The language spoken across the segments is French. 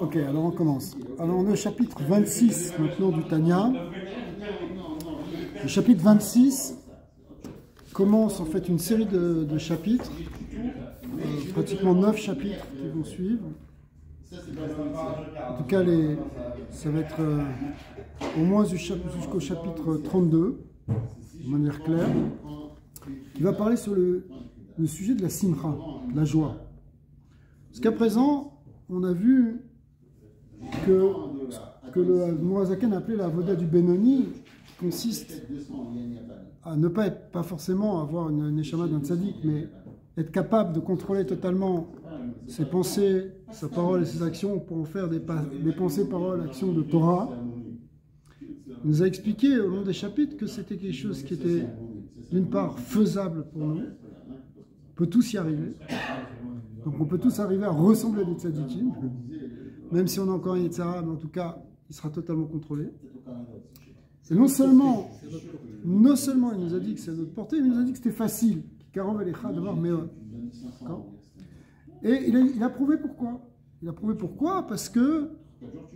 Ok, alors on commence. Alors on est au chapitre 26 maintenant du Tanya. Le chapitre 26 commence en fait une série de chapitres, pratiquement 9 chapitres qui vont suivre. En tout cas, ça va être au moins jusqu'au chapitre 32, de manière claire, qui va parler sur le sujet de la simcha, de la joie. Jusqu'à présent, on a vu que le Mourazaken appelait la avoda du Benoni, qui consiste à ne pas forcément avoir une neshama d'un tzaddik, mais être capable de contrôler totalement ses pensées, sa parole et ses actions pour en faire des pensées, paroles, actions de Torah. Il nous a expliqué au long des chapitres que c'était quelque chose qui était d'une part faisable pour nous, on peut tous y arriver, donc on peut tous arriver à ressembler à des tzaddikim, même si on a encore un Yetzara, mais en tout cas il sera totalement contrôlé. Et non seulement il nous a dit que c'est à notre portée, mais il nous a dit que c'était facile. Et il a prouvé pourquoi. Il a prouvé pourquoi, parce que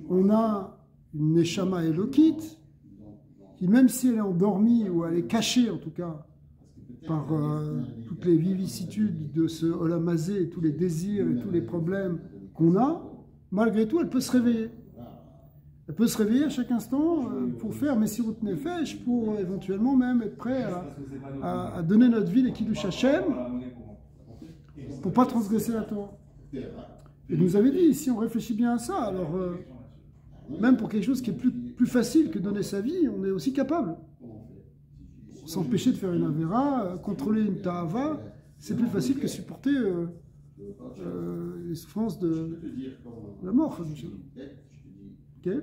on a une neshama élokite, qui même si elle est endormie, ou elle est cachée en tout cas, par toutes les vicissitudes de ce olamazé, et tous les désirs et tous les problèmes qu'on a, malgré tout elle peut se réveiller. Elle peut se réveiller à chaque instant pour faire Messirut Nefesh, pour éventuellement même être prêt à donner notre vie, les Kiddush Hashem, pour ne pas transgresser la Torah. Et nous avait dit, si on réfléchit bien à ça, alors même pour quelque chose qui est plus facile que donner sa vie, on est aussi capable. S'empêcher de faire une Avera, contrôler une Ta'ava, c'est plus facile que supporter les souffrances de la mort. Okay.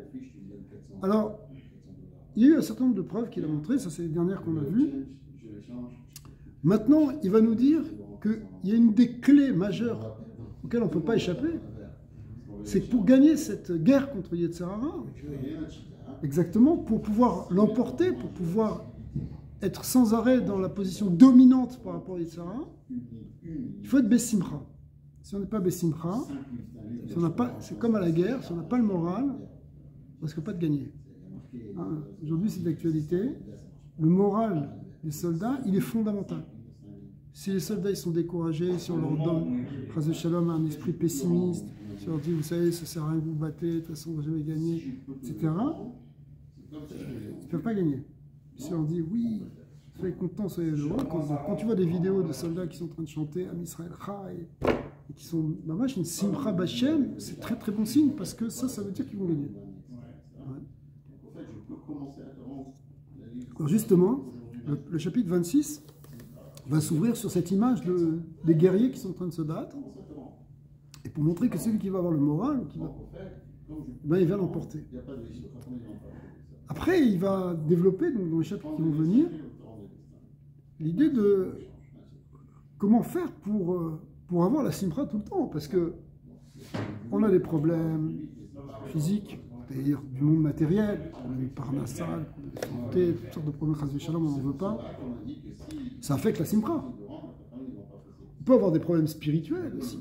Alors, il y a eu un certain nombre de preuves qu'il a montrées, ça c'est les dernières qu'on a vues. Maintenant, il va nous dire qu'il y a une des clés majeures auxquelles on ne peut pas échapper, c'est que pour gagner cette guerre contre Yetzirah, exactement, pour pouvoir l'emporter, pour pouvoir être sans arrêt dans la position dominante par rapport à Yetzirah, il faut être Bessimcha. Si on n'est pas Bessimcha, c'est comme à la guerre, si on n'a pas le moral, on ne risque pas de gagner. Hein, aujourd'hui, c'est d'actualité. Le moral des soldats, il est fondamental. Si les soldats ils sont découragés, si on leur donne, Chas Shalom, un esprit pessimiste, si on leur dit, vous savez, ça ne sert à rien que vous battez, de toute façon, vous n'allez jamais gagner, etc., ils ne peuvent pas gagner. Si on dit, oui, soyez contents, soyez heureux, quand tu vois des vidéos de soldats qui sont en train de chanter Am Israël Cha, et qui sont, une Simcha B'Hashem, c'est très très bon signe, parce que ça veut dire qu'ils vont gagner. Alors justement, le chapitre 26 va s'ouvrir sur cette image des guerriers qui sont en train de se battre, et pour montrer que celui qui va avoir le moral, il va l'emporter. Après, il va développer, donc, dans les chapitres qui vont venir, l'idée de comment faire pour avoir la simcha tout le temps, parce que on a des problèmes physiques, c'est-à-dire du monde matériel, du parnassa, de santé, toutes sortes de problèmes, chas v'shalom, on n'en veut pas. Ça affecte la simcha. On peut avoir des problèmes spirituels aussi.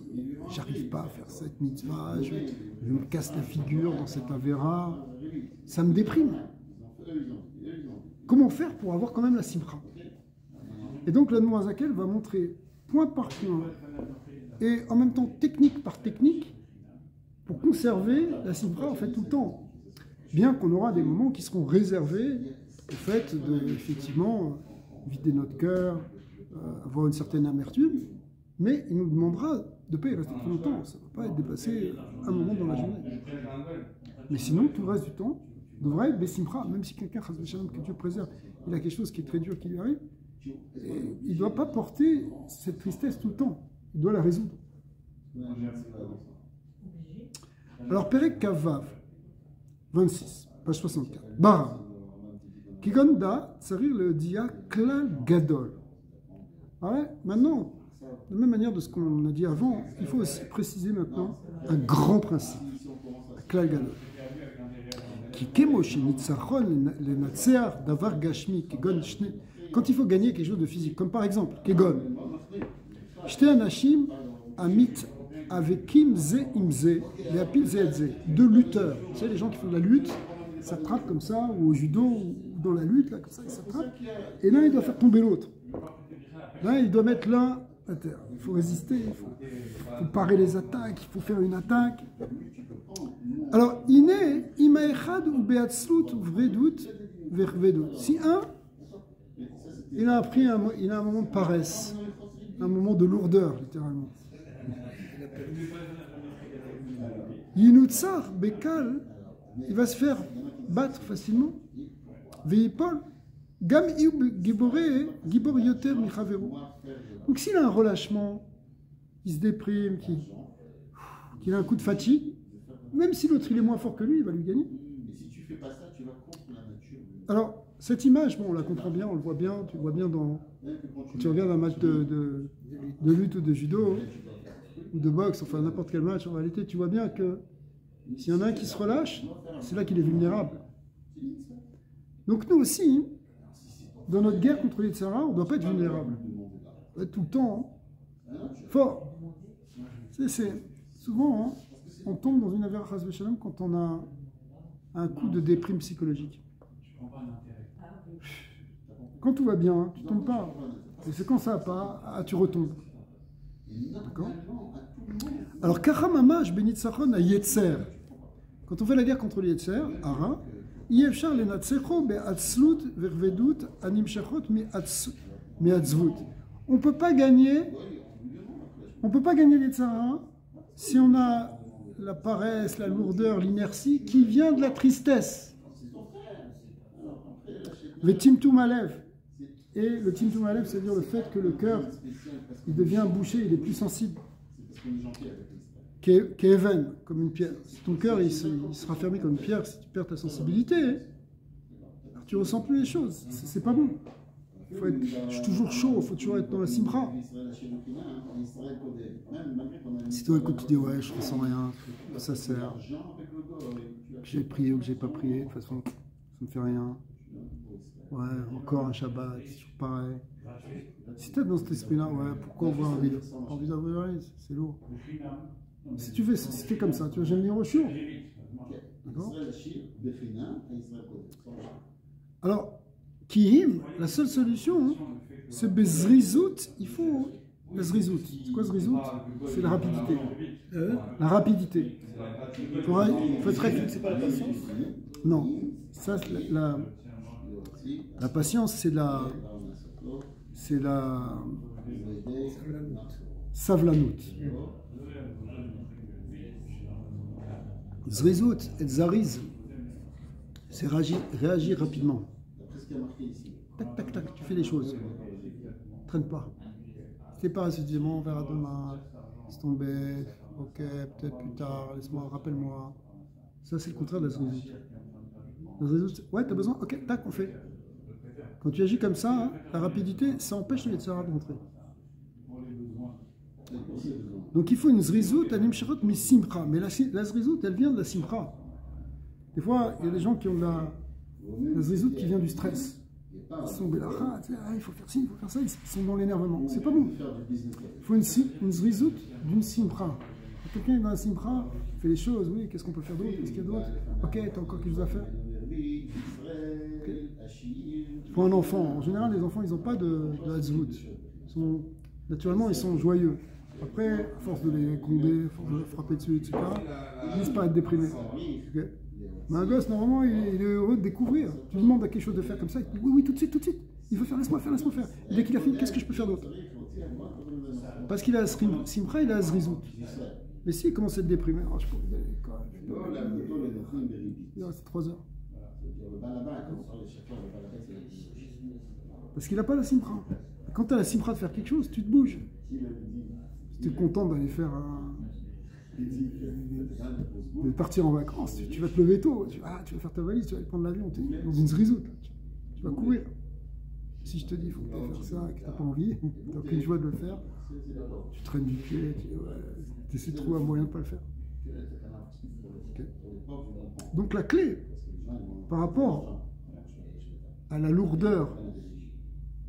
J'arrive pas à faire cette mitzvah, je me casse la figure dans cette avera, ça me déprime. Comment faire pour avoir quand même la simcha? Et donc l'Admor Hazakel va montrer point par point et en même temps technique par technique pour conserver la simcha en fait tout le temps. Bien qu'on aura des moments qui seront réservés au fait de effectivement vider notre cœur, avoir une certaine amertume, mais il nous demandera de ne pas y rester trop longtemps, ça ne va pas être dépassé un moment dans la journée. Mais sinon, tout le reste du temps devrait être Bessimcha, même si quelqu'un, que Dieu préserve, il a quelque chose qui est très dur qui lui arrive, et il ne doit pas porter cette tristesse tout le temps, il doit la résoudre. Alors, Perek Kavav, 26, page 64, Bara, Kigonda, Tsarir le dia Klal Gadol. Ouais, maintenant, de la même manière de ce qu'on a dit avant, il faut aussi préciser maintenant un grand principe, Klal Gadol. Quand il faut gagner quelque chose de physique, comme par exemple, Kegon, Shte Anashim Amit avec Kim Ze Imze, les Apil Ze et Ze, deux lutteurs. Tu sais, les gens qui font de la lutte, ils s'attrapent comme ça, ou au judo, ou dans la lutte, là, comme ça, ils s'attrapent. Et l'un, il doit faire tomber l'autre. L'un, il doit mettre l'un à terre. Il faut résister, il faut parer les attaques, il faut faire une attaque. Alors, Iné, Imaechad ou Beatslut ou Vredut, Vervedut. Si un, il a un moment de paresse, un moment de lourdeur, littéralement. Yinutsar, Bekal, il va se faire battre facilement. Veipol, Gam Giboré, Gibor Yoter Michavero. Donc s'il a un relâchement, il se déprime, qu'il a un coup de fatigue, même si l'autre il est moins fort que lui, il va lui gagner. Alors, cette image, bon, on la comprend bien, on le voit bien, tu le vois bien quand tu regardes un match de lutte ou de judo ou de boxe, enfin n'importe quel match, en réalité, tu vois bien que s'il y en a un qui se relâche, c'est là qu'il est vulnérable. Donc nous aussi, dans notre guerre contre les Yetzirah, on ne doit pas être vulnérable. On doit être tout le temps fort. Souvent, hein, on tombe dans une affaire Chas v'Shalom quand on a un coup de déprime psychologique. Quand tout va bien, tu ne tombes pas. Et c'est quand ça va pas, tu retombes. D'accord? Alors, Kachamamash Benitzachon a Yetzer. Quand on fait la guerre contre les Yetzer, Ara, Yevchar le Natsecho be'atzlut vervedut animshachot mi'atzvut. On ne peut pas gagner les Yetzirah si on a la paresse, la lourdeur, l'inertie qui vient de la tristesse. Le Timtum Alev. Et le Timtum Alev, c'est-à-dire le fait que le cœur, il devient bouché, il est plus sensible. Qu'Even, comme une pierre. Si ton cœur, il sera fermé comme une pierre, si tu perds ta sensibilité, alors tu ne ressens plus les choses. C'est pas bon. Je suis toujours chaud, il faut toujours être dans la simra. Si toi, écoute, tu dis, ouais, je ne ressens rien, ça sert. Que j'ai prié ou que j'ai pas prié, de toute façon, ça ne me fait rien. Ouais, encore un Shabbat, c'est toujours pareil. Si tu es dans cet esprit-là, ouais, pourquoi ouvrir un livre? Envie d'ouvrir un livre, c'est lourd. Si tu fais comme ça, tu vas jamais lire au shiur. D'accord? Alors, Kihim, la seule solution, c'est Bezrizout, il faut. La Zrizout. C'est quoi Zrizout? C'est la rapidité. La rapidité. Il faut être très. C'est pas la patience? Non. Ça, la patience, c'est la savlanout. Zrizout et zariz, c'est réagir rapidement. Tac, tac, tac, tu fais les choses. Traîne pas. Si t'es pas suffisamment, on verra demain. Laisse tomber. Ok, peut-être plus tard. Laisse-moi, rappelle-moi. Ça, c'est le contraire de la zrizout. La zrizout, ouais, t'as besoin. Ok, tac, on fait. Quand tu agis comme ça, hein, la rapidité, ça empêche les Yetzirah de rentrer. Donc il faut une zrizout, anim shirot, mais simcha. Mais la zrizout, elle vient de la simcha. Des fois, il y a des gens qui ont la zrizout qui vient du stress. Ils sont belacha, il faut faire ci, il faut faire ça, ils sont dans l'énervement. C'est pas bon. Il faut une zrizout d'une simcha. Quand quelqu'un est dans la simcha, il fait les choses, oui, qu'est-ce qu'on peut faire d'autre? Qu'est-ce qu'il y a d'autre? Ok, t'as encore quelque chose à faire? Okay. Pour un enfant, en général, les enfants, ils n'ont pas de hatzvout. Naturellement, ils sont joyeux. Après, à force de les gronder, à force de les frapper dessus, etc., ils finissent par être déprimés. Okay. Mais un gosse, normalement, il est heureux de découvrir. Tu lui demandes à quelque chose de faire comme ça, il dit oui, oui, tout de suite, tout de suite. Il veut faire, laisse-moi faire, laisse-moi faire. Et dès qu'il a fini, qu'est-ce que je peux faire d'autre? Parce qu'il a simcha, il a zrizout. Mais s'il commence à être déprimé, oh, je peux y aller, quoi. Il reste 3 heures. Parce qu'il n'a pas la simcha. Quand tu as la simcha de faire quelque chose, tu te bouges. Si tu es content d'aller faire de partir en vacances, tu vas te lever tôt, tu vas faire ta valise, tu vas aller prendre l'avion, tu es dans une zrizout, tu vas courir. Si je te dis, il faut que tu ailles faire ça, que tu n'as pas envie, tu n'as aucune joie de le faire, tu traînes du pied, tu essaies de trouver un moyen de ne pas le faire. Okay. Donc la clé, par rapport à la lourdeur,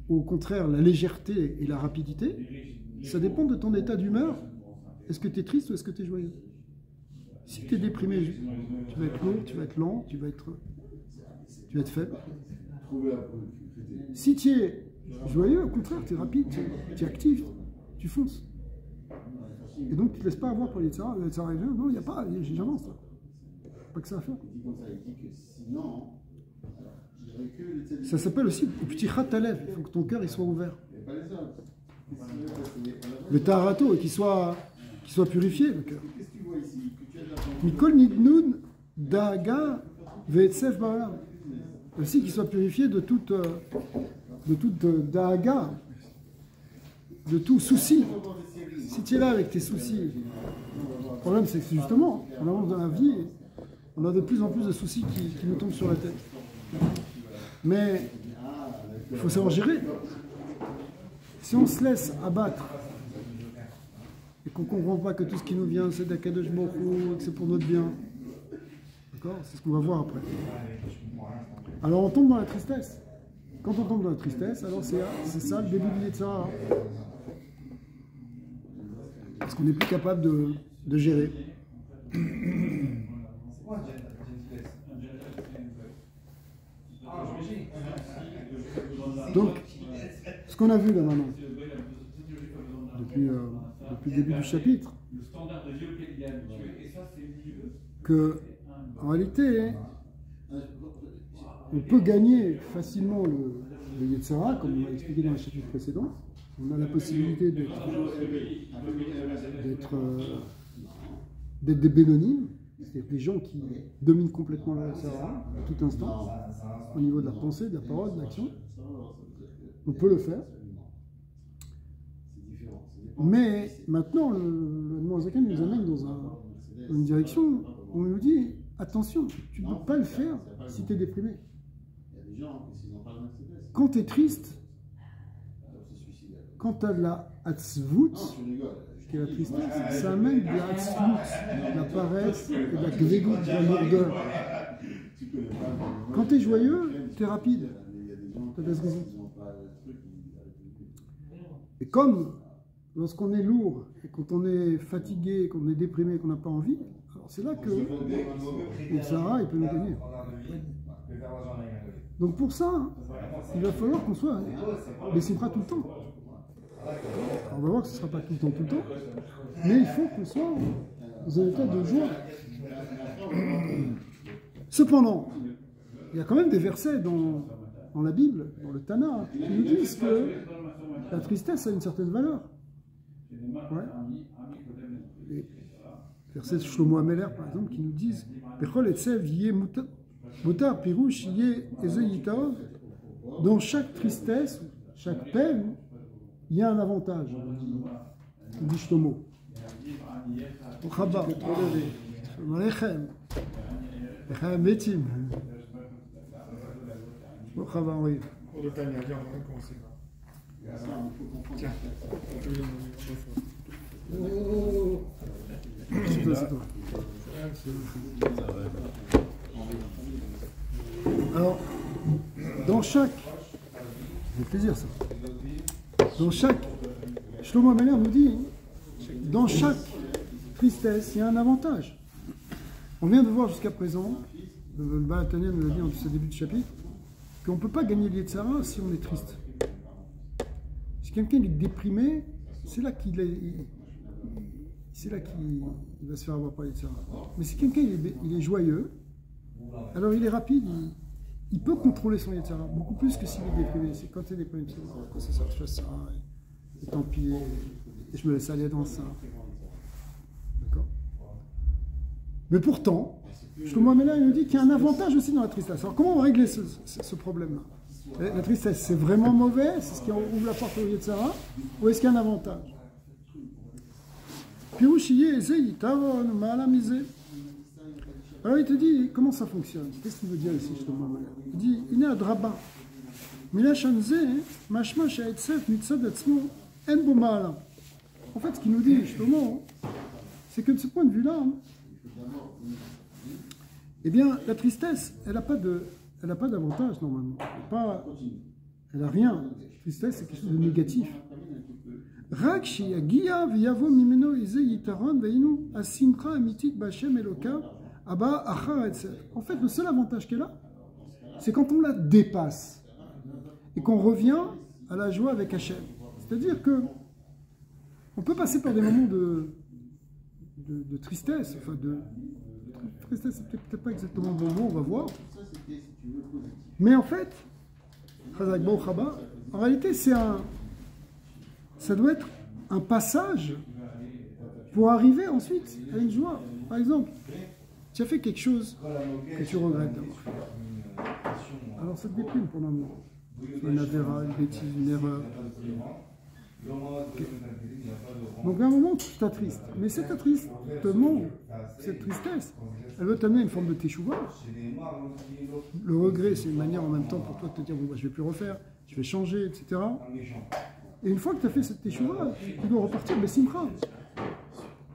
au contraire la légèreté et la rapidité, ça dépend de ton état d'humeur est-ce que tu es triste ou est-ce que tu es joyeux? Si tu es déprimé, tu vas être lourd, tu vas être lent, tu vas être faible. Si tu es joyeux, au contraire, tu es rapide, tu es actif, tu fonces. Et donc tu ne te laisses pas avoir par les Yetzirah. Le Yetzirah revient, non, il n'y a pas, j'avance là. Pas que ça à faire. Ça s'appelle aussi le petit Khatalev, il faut que ton cœur il soit ouvert. Le Taharato, qu'il soit purifié, le cœur. Mikol Nidnoun Daga Ve'etsef Ba'alam. Aussi qu'il soit purifié de toute Daga, de tout souci. Si tu es là avec tes soucis, le problème c'est que justement, on avance dans la vie, on a de plus en plus de soucis qui nous tombent sur la tête. Mais il faut savoir gérer. Si on se laisse abattre et qu'on ne comprend pas que tout ce qui nous vient c'est d'Akadosh Baruch Hu, que c'est pour notre bien, d'accord? C'est ce qu'on va voir après. Alors on tombe dans la tristesse. Quand on tombe dans la tristesse, alors c'est ça le début du Yetzirah. Parce qu'on n'est plus capable de gérer. Donc, ce qu'on a vu là maintenant, depuis le début du chapitre, que en réalité, on peut gagner facilement le Yetzirah, comme on l'a expliqué dans le chapitre précédent. On a la possibilité d'être des bénonymes, c'est-à-dire des gens qui dominent complètement le Yetzirah à tout instant, au niveau de la pensée, de la parole, de l'action. On peut le faire. Mais maintenant, le Noazakan nous amène dans une direction où on nous dit attention, tu ne peux pas le faire si tu es déprimé. Quand tu es triste, quand tu as de la hatzvout, qui est la tristesse, ça amène de la hatzvout, de la paresse, de la grégout, de la lourdeur. Quand tu es joyeux, tu es rapide. Tu as de la zrizout. Et comme lorsqu'on est lourd, et quand on est fatigué, qu'on est déprimé, qu'on n'a pas envie, alors c'est là que le Sahara il peut nous gagner. Donc pour ça, il va falloir qu'on soit Bessibra tout le temps. Alors on va voir que ce ne sera pas tout le temps, mais il faut qu'on soit dans un état de joie. Cependant, il y a quand même des versets dans la Bible, dans le Tana, qui nous disent que la tristesse a une certaine valeur. Ouais. Les versets de Shlomo Ameler, par exemple, qui nous disent Bechol etzev yeh mutar pirouche yeh eze yitaov. Dans chaque tristesse, chaque peine, il y a un avantage, dit Shlomo. Ochaba, Malechem, Lechem Metim. Ochaba, oui. Pour le Tania, viens, on va commencer. Tiens. Oh. C'est toi, c'est toi. Alors, dans chaque... Ça fait plaisir ça. Dans chaque... Shlomo Ameler nous dit, dans chaque tristesse, il y a un avantage. On vient de voir jusqu'à présent, le Baal Tanya nous l'a dit en ce début de chapitre, qu'on ne peut pas gagner le Yetzirah si on est triste. Si quelqu'un est déprimé, c'est là qu'il va se faire avoir par le Yetzirah. Mais si quelqu'un il est joyeux, alors il est rapide, il peut contrôler son Yetzirah, beaucoup plus que s'il est déprimé. C'est quand il est déprimé, c'est quand ça sort, je fais ça, et tant pis, et je me laisse aller dans ça. D'accord? Mais pourtant, Shlomo Ameler il nous dit qu'il y a un avantage aussi dans la tristesse. Alors comment on va régler ce problème-là? La tristesse, c'est vraiment mauvais? C'est ce qui ouvre la porte au Yetzirah? Ou est-ce qu'il y a un avantage? Alors il te dit, comment ça fonctionne? Qu'est-ce qu'il veut dire ici, Shlomo Ameler? Il dit, il est à Draba. En fait, ce qu'il nous dit, Shlomo, c'est que de ce point de vue-là, eh bien, la tristesse, elle n'a pas d'avantage normalement. Elle n'a rien. La tristesse, c'est quelque chose de négatif. Rak sheyagia v'yavo mimeno ize yitaron veinu asimcha amitit b'Hashem Elokav abba achar etzel. En fait, le seul avantage qu'elle a, c'est quand on la dépasse et qu'on revient à la joie avec Hachem. C'est-à-dire que on peut passer par des moments de tristesse, enfin de tristesse, c'est peut-être pas exactement le bon mot, on va voir. Mais en fait, en réalité, ça doit être un passage pour arriver ensuite à une joie. Par exemple, tu as fait quelque chose que tu regrettes d'avoir fait. Alors ça te déprime pour l'amour. Une avéra, une bêtise, une erreur. Okay. Donc à un moment, tu t'attristes. Mais cet attristement, cette tristesse, elle veut t'amener à une forme de teshuva. Le regret, c'est une manière en même temps pour toi de te dire, bon, bah, je ne vais plus refaire, je vais changer, etc. Et une fois que tu as fait cette teshuva, tu dois repartir besimcha.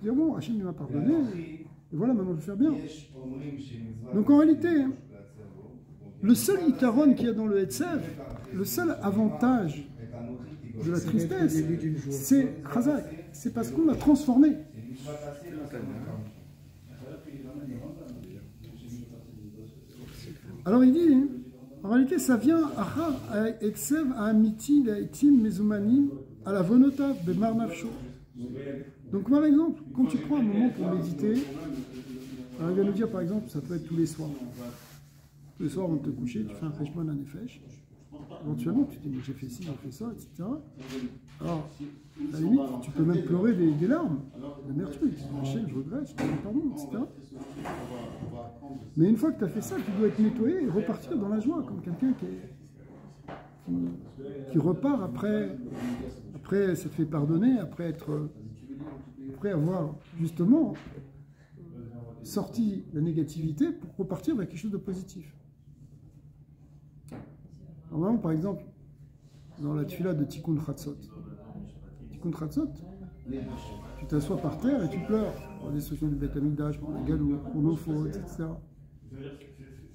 Dire, bon, Hachem m'a pardonné, et voilà, maintenant je vais faire bien. Donc en réalité, le seul itaron qu'il y a dans le Hetzev, le seul avantage de la tristesse, c'est Chazak, c'est parce qu'on l'a transformé. Alors il dit, en réalité ça vient à la vonota de Marnafsho. Donc par exemple, quand tu prends un moment pour méditer, alors il va nous dire par exemple, ça peut être tous les soirs. Tous les soirs avant de te coucher, tu fais un cheshbon, un nefesh. Éventuellement, tu te dis, j'ai fait ci, j'ai fait ça, etc. Alors, à la limite, tu peux même pleurer des larmes, d'amertume. Tu dis, Hachem, je regrette, je te demande pardon, etc. Mais une fois que tu as fait ça, tu dois être nettoyé et repartir dans la joie, comme quelqu'un qui repart après s'être fait pardonner, après avoir justement sorti la négativité pour repartir vers quelque chose de positif. Normalement, par exemple, dans la tefila de Tikkun Chatzot, tu t'assois par terre et tu pleures pour la destruction du Beth Amikdash, pour la galoute, pour nos fautes, etc.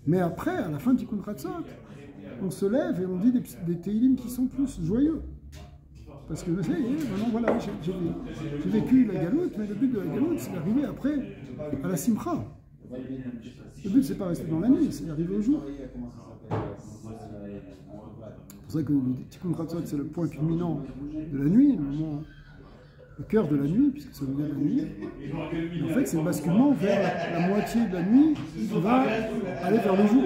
Mais après, à la fin de Tikkun Chatzot, on se lève et on dit des Teilim qui sont plus joyeux. Parce que maintenant voilà, j'ai vécu la galoute, mais le but de la galoute, c'est d'arriver après à la simcha. Le but, c'est pas rester dans la nuit, c'est d'arriver au jour. C'est pour ça que le Tikkun Chatzot, c'est le point culminant de la nuit, le cœur de la nuit, puisque ça veut dire la nuit. Et en fait, c'est le basculement vers la moitié de la nuit qui va aller vers le jour.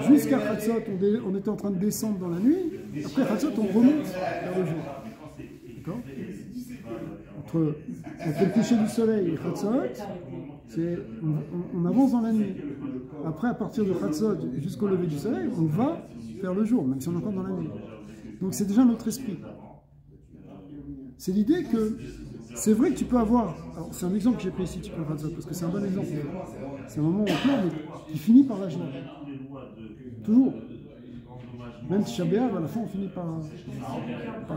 Jusqu'à Chatzot, on était en train de descendre dans la nuit. Après Chatzot, on remonte vers le jour. D'accord ? Entre le coucher du soleil et Chatzot, on avance dans la nuit. Après, à partir de Chatzot jusqu'au lever du soleil, on va vers le jour, même si on est encore dans la nuit. Donc c'est déjà notre esprit. C'est l'idée que c'est vrai que tu peux avoir. C'est un exemple que j'ai pris ici, Tikkun Chatzot, parce que c'est un bon exemple. C'est un moment où on pleure, mais qui finit par la joie. Toujours. Même Tisha B'Av, à la fin, on finit par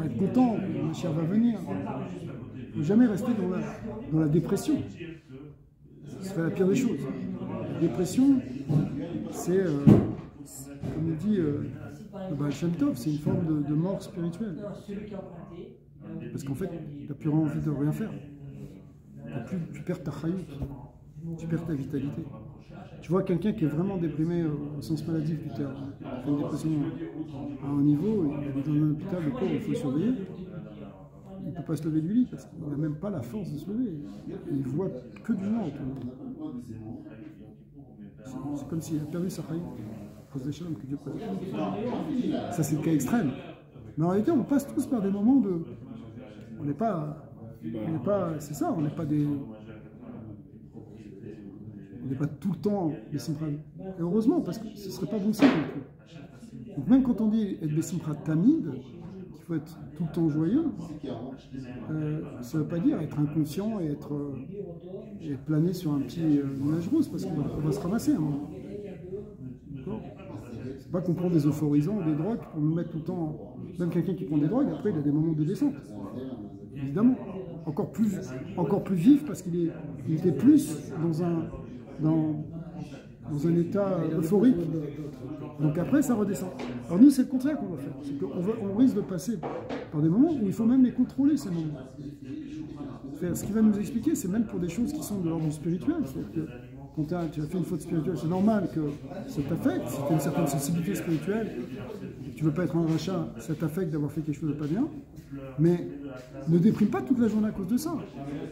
être content, le Mashiach va venir. Il ne faut jamais rester dans la dépression. Ce serait la pire des choses. La dépression, c'est, comme il dit le Baal Shem Tov, c'est une forme de mort spirituelle. Parce qu'en fait, tu n'as plus envie de rien faire. Tu perds ta chayut, tu perds ta vitalité. Tu vois quelqu'un qui est vraiment déprimé au sens maladif du terme, qui a une dépression à un niveau, il est dans un hôpital, le pauvre, il faut le surveiller. Il ne peut pas se lever du lit parce qu'il n'a même pas la force de se lever. Il voit que du noir autour de lui. C'est comme s'il a perdu sa chayut. Que Dieu protège. Ça, c'est le cas extrême. Mais en réalité, on passe tous par des moments de. On n'est pas. C'est ça, on n'est pas des. On n'est pas tout le temps Bessimcha. Et heureusement, parce que ce ne serait pas bon signe non plus. Donc même quand on dit être Bessimcha Tamid, qu'il faut être tout le temps joyeux, ça ne veut pas dire être inconscient et être plané sur un petit nuage rose, parce qu'on va se ramasser à un moment. C'est pas qu'on prend des euphorisants ou des drogues pour nous mettre tout le temps. Même quelqu'un qui prend des drogues, après il a des moments de descente. Évidemment. Encore plus vif parce qu'il était plus dans dans un état euphorique. Donc après, ça redescend. Alors nous, c'est le contraire qu'on va faire. C'est qu'on risque de passer par des moments où il faut même les contrôler, ces moments. Ce qu'il va nous expliquer, c'est même pour des choses qui sont de l'ordre spirituel. C'est-à-dire que quand tu as fait une faute spirituelle, c'est normal que ça t'affecte. Si tu as une certaine sensibilité spirituelle, tu ne veux pas être un rachat, ça t'affecte d'avoir fait quelque chose de pas bien. Mais ne déprime pas toute la journée à cause de ça.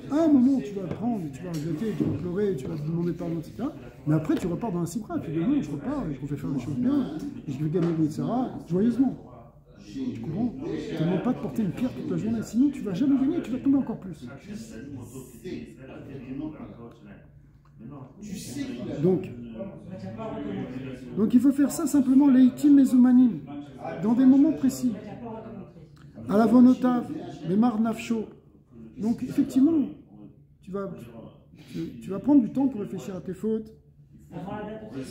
À un moment, tu vas le prendre, et tu vas regretter, tu vas pleurer, tu vas te demander pardon, etc. Mais après, tu repars dans un cipra. Tu dis non, je repars, et je vais faire les choses bien, et je vais gagner, etc. joyeusement. Tu comprends? Tu ne demandes pas de porter une pierre toute la journée, sinon tu ne vas jamais gagner, tu vas tomber encore plus. Donc il faut faire ça simplement, leitim mezumanim, dans des moments précis. À la vonotav, les mar nafsho. Donc effectivement, tu vas prendre du temps pour réfléchir à tes fautes.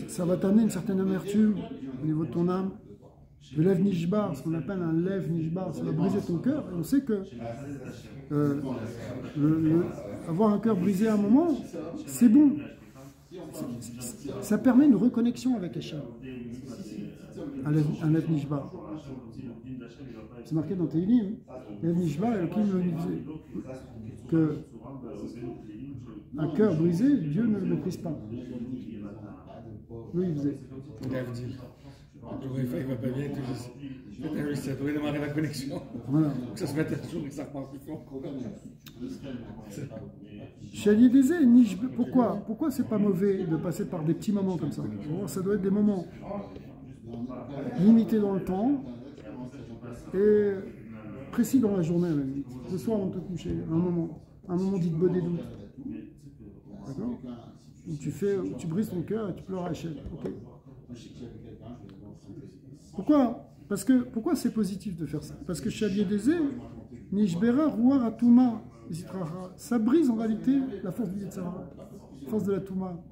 Ça va t'amener une certaine amertume au niveau de ton âme. Le lève nishbar, ce qu'on appelle un lève nishbar, ça va briser ton cœur. Et on sait que avoir un cœur brisé à un moment, c'est bon. Ça permet une reconnexion avec Hachem. Un lève nishbar. C'est marqué dans Teilim, lève nishbar et le Kim le disait que un cœur brisé, Dieu ne le méprise pas. Lui, il faisait. Le Wi-Fi ne va pas bien, ça devrait démarrer la connexion. Voilà. Pour que ça se mette à jour et que ça repart plus fort. Pourquoi c'est pas mauvais de passer par des petits moments comme ça? Ça doit être des moments limités dans le temps et précis dans la journée à la limite. Ce soir avant de te coucher, un moment dit de beau des doutes. D'accord? Tu brises ton cœur et tu pleures à Hachem. Okay. Pourquoi c'est positif de faire ça? Parce que Shalié Dezé, Nishbera, Rouar, Atouma, ça brise en réalité la force du Yetzara, la force de la Touma.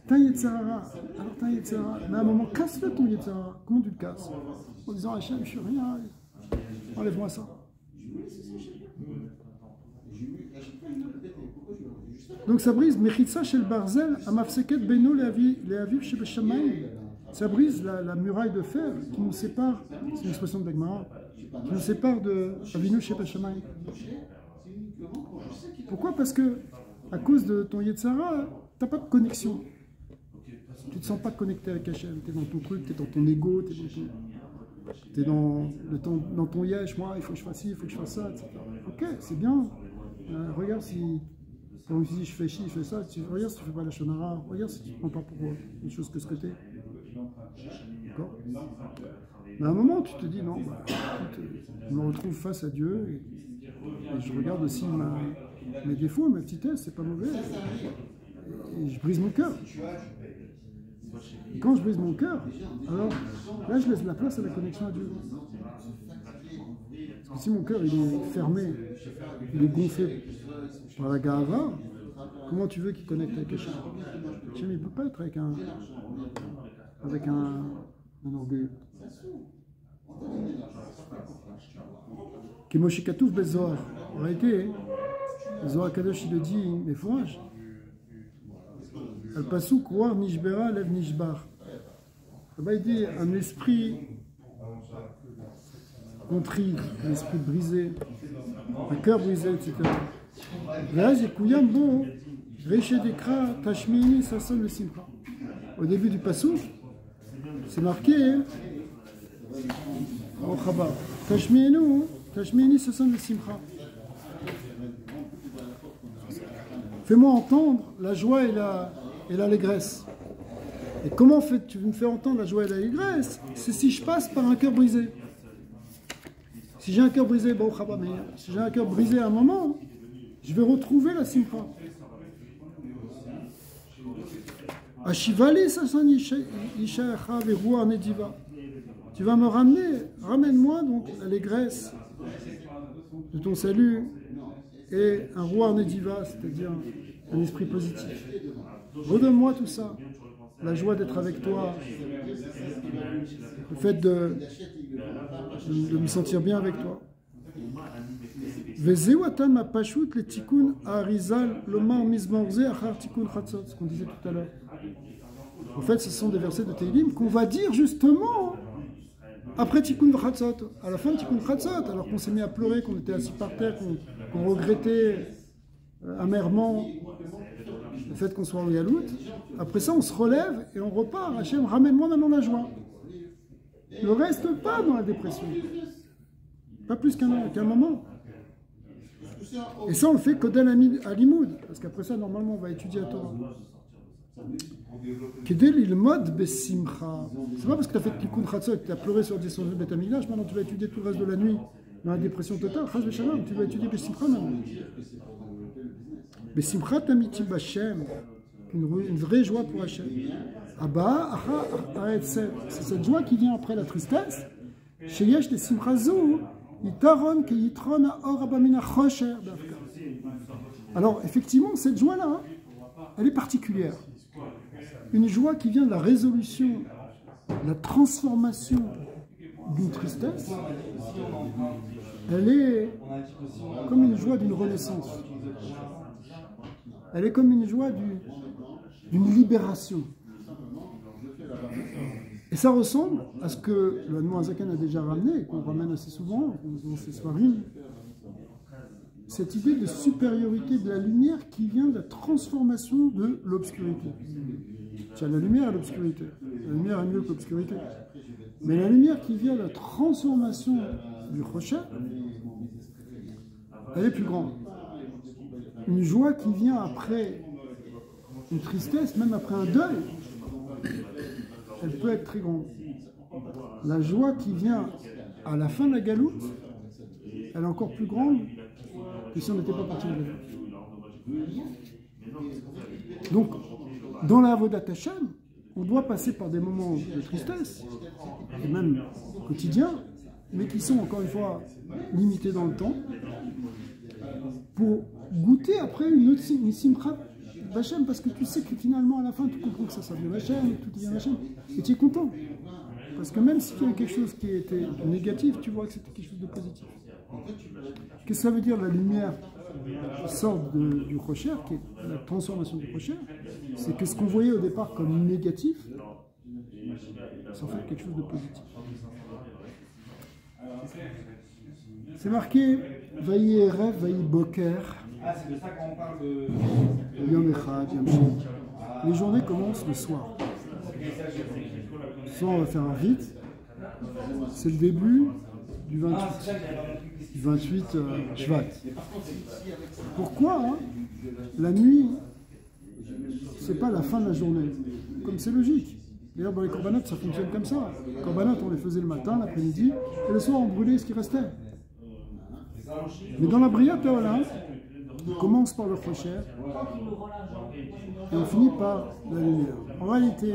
T'as un Yetzara, mais à un moment, casse-le ton Yetzara. Comment tu le casses? En disant Hachem, je suis rien, enlève-moi ça. Donc ça brise Mechitsa shel Barzel, Amafseket Beno Leaviv Shebe Shamayim. Ça brise la muraille de fer qui nous sépare, c'est une expression de Begmara, qui nous sépare de Avinu Shebe Shamayim. Pourquoi? Parce que à cause de ton Yetzara, tu n'as pas de connexion. Tu ne te sens pas connecté avec Hachem. Tu es dans ton truc, tu es dans ton ego, tu es dans ton yesh, moi, il faut que je fasse ci, il faut que je fasse ça, etc. Ok, c'est bien. Regarde si. Quand on dit je fais ci, je fais ça, regarde si tu ne fais pas la shonara, regarde si tu ne prends pas pour une chose que ce que tu es. D'accord? Mais à un moment, tu te dis non, écoute, je me retrouve face à Dieu et je regarde aussi mes défauts, ma petitesse, c'est pas mauvais. Et je brise mon cœur. Et quand je brise mon cœur, alors là, je laisse la place à la connexion à Dieu. Parce que si mon cœur il est fermé, il est gonflé par la gava, comment tu veux qu'il connecte avec Hachem? Hachem, il ne peut pas être avec un orgueil. Kemoshi Katouf Bezoar. En réalité, Zohar Kadosh, il le dit, mais fourrage. Al Pasuk, War Nishbera, Lev Nishbar. Là-bas, il dit un esprit contrit, un esprit brisé, un cœur brisé, etc. Au début du Pasuk, c'est marqué au Chaba. Tashmi'ini sasson le simcha. Fais-moi entendre la joie et l'allégresse. Et comment tu me fais entendre la joie et l'allégresse? C'est si je passe par un cœur brisé. Si j'ai un cœur brisé, bon, si j'ai un cœur brisé à un moment, je vais retrouver la simcha. Ashivali sasson ishaecha ve'ruah nediva. Tu vas me ramène-moi donc l'allégresse de ton salut et un roi nediva, c'est-à-dire un esprit positif. Redonne-moi tout ça, la joie d'être avec toi, le fait de me sentir bien avec toi. Vezewatan mapashut le tikkun arizal lomar mizmorze achar tikkun chatzot, ce qu'on disait tout à l'heure. En fait, ce sont des versets de Teilim qu'on va dire justement après tikkun chatzot, à la fin de tikkun chatzot, alors qu'on s'est mis à pleurer, qu'on était assis par terre, qu'on regrettait amèrement le fait qu'on soit en Yalout. Après ça, on se relève et on repart. Hachem, ramène-moi maintenant la joie. Ne reste pas dans la dépression. Pas plus qu'un moment. Et ça, on le fait Kodel Alimoud. Parce qu'après ça, normalement, on va étudier à Torah. Kedel il mode besimcha. C'est pas parce que tu as fait Tikkun Chatzot que tu as pleuré sur le descente de Beth Amikdash, maintenant tu vas étudier tout le reste de la nuit dans la dépression totale. Chaz v'shalom, tu vas étudier besimcha maintenant. Besimcha tamiti b'Hashem. Une vraie joie pour Hachem. Abba, c'est cette joie qui vient après la tristesse. Sheyesh de simchazu, itaron ke yitron ha'or abamina chosher. Alors, effectivement, cette joie-là, elle est particulière. Une joie qui vient de la résolution, de la transformation d'une tristesse, elle est comme une joie d'une renaissance. Elle est comme une joie d'une libération. Et ça ressemble à ce que le Noazakan a déjà ramené, et qu'on ramène assez souvent dans ces soirées, cette idée de supériorité de la lumière qui vient de la transformation de l'obscurité. Tiens, la lumière et l'obscurité. La lumière est mieux que l'obscurité. Mais la lumière qui vient de la transformation du Rocher, elle est plus grande. Une joie qui vient après une tristesse, même après un deuil, elle peut être très grande. La joie qui vient à la fin de la galoute, elle est encore plus grande que si on n'était pas parti de la galoute. Donc, dans la Avodat Hashem, on doit passer par des moments de tristesse, et même quotidiens, mais qui sont encore une fois limités dans le temps, pour goûter après une simcha d'Hachem, parce que tu sais que finalement à la fin tu comprends que ça vient d'Hachem, tout vient d'Hachem, et tu es content. Parce que même s'il y a quelque chose qui était négatif, tu vois que c'était quelque chose de positif. Qu'est-ce que ça veut dire la lumière qui sort du Rocher, qui est la transformation du Rocher? C'est que ce qu'on voyait au départ comme négatif, ça en fait quelque chose de positif. C'est marqué Vayi Erev, Vayi Boker. Ah, c'est de ça qu'on parle de... Yom Echad, Yom Sheni. Les journées commencent le soir. Ce soir, on va faire un rite. C'est le début du 28 Shvat. Pourquoi la nuit, c'est pas la fin de la journée? Comme c'est logique. D'ailleurs, dans les corbanotes, ça fonctionne comme ça. Les corbanotes, on les faisait le matin, l'après-midi, et le soir, on brûlait ce qui restait. Mais dans la Bria Teola, on commence par le Rocher et on finit par la lumière. En réalité,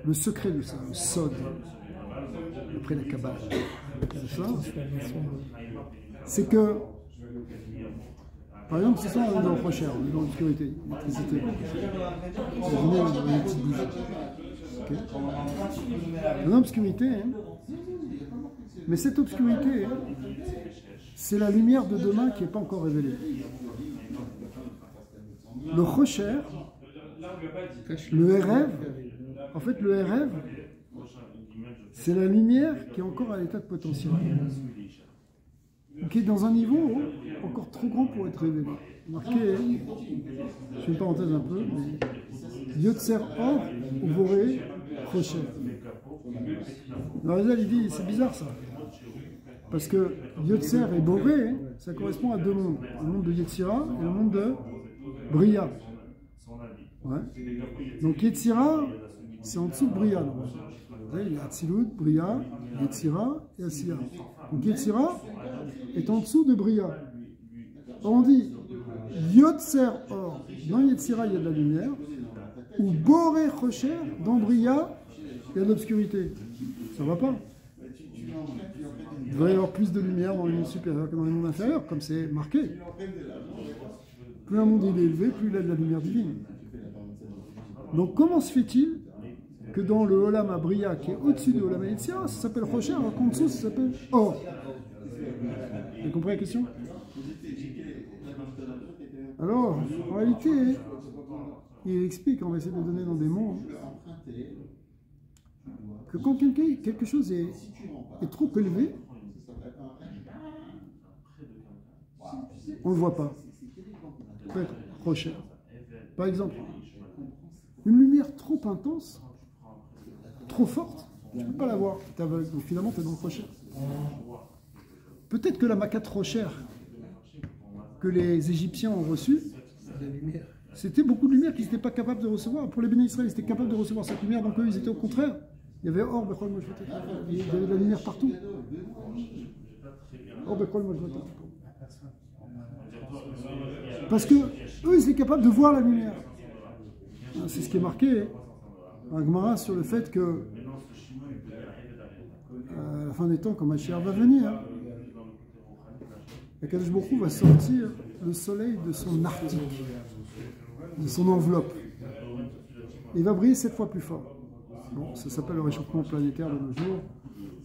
le secret de ça, le sod, après la Kabbale, c'est que, par exemple, c'est ça, on est dans le Rocher, on est dans l'obscurité, l'électricité. On est dans une petite bougie. Dans l'obscurité, mais cette obscurité, c'est la lumière de demain qui n'est pas encore révélée. Le Rocher, le Erev, en fait le Erev, c'est la lumière qui est encore à l'état de potentiel. Qui est dans un niveau encore trop grand pour être révélé. Marqué, je fais une parenthèse un peu, mais Yotzer Or, Uvoré, Rocher. Le Rizal, il dit, c'est bizarre ça. Parce que Yotzer et Boré, ça correspond à deux mondes. Le monde de Yetzira et le monde de Bria. Ouais. Donc Yetzira, c'est en dessous de Bria. Il y a Atzilut, Bria, Yetzira et Asiya. Donc Yetzira est en dessous de Bria. Or on dit Yotzer Or, dans Yetzira il y a de la lumière, ou Boré Rocher, dans Bria il y a de l'obscurité. Ça va pas. Il devrait y avoir plus de lumière dans les mondes supérieurs que dans les mondes inférieurs, comme c'est marqué. Plus un monde est élevé, plus il a de la lumière divine. Donc comment se fait-il que dans le Olam Abriya, qui est au-dessus de Olam Yetzira, ça s'appelle Rocher, alors qu'en dessous ça s'appelle Or? Vous comprenez la question? Alors, en réalité, il explique, on va essayer de donner dans des mots, que quand quelque chose est trop élevé, on ne le voit pas. Ça peut être trop cher. Par exemple, une lumière trop intense, trop forte, tu ne peux pas la voir. Tu es aveugle, donc finalement tu es dans le rocher. Peut-être que la maquette rochère que les Égyptiens ont reçue, c'était beaucoup de lumière qu'ils n'étaient pas capables de recevoir. Pour les bénis Israël, ils étaient capables de recevoir cette lumière, donc eux, ils étaient au contraire. Il y avait Or, Bechol, Mojvot. Il y avait de la lumière partout. Or, Bechol, Mojvot. Parce que eux, ils étaient capables de voir la lumière. C'est ce qui est marqué en Gemara sur le fait que à la fin des temps, quand Mashiach va venir, Akadosh Baruch Hu va sortir le soleil de son arctique, de son enveloppe. Et il va briller 7 fois plus fort. Bon, ça s'appelle le réchauffement planétaire de nos jours,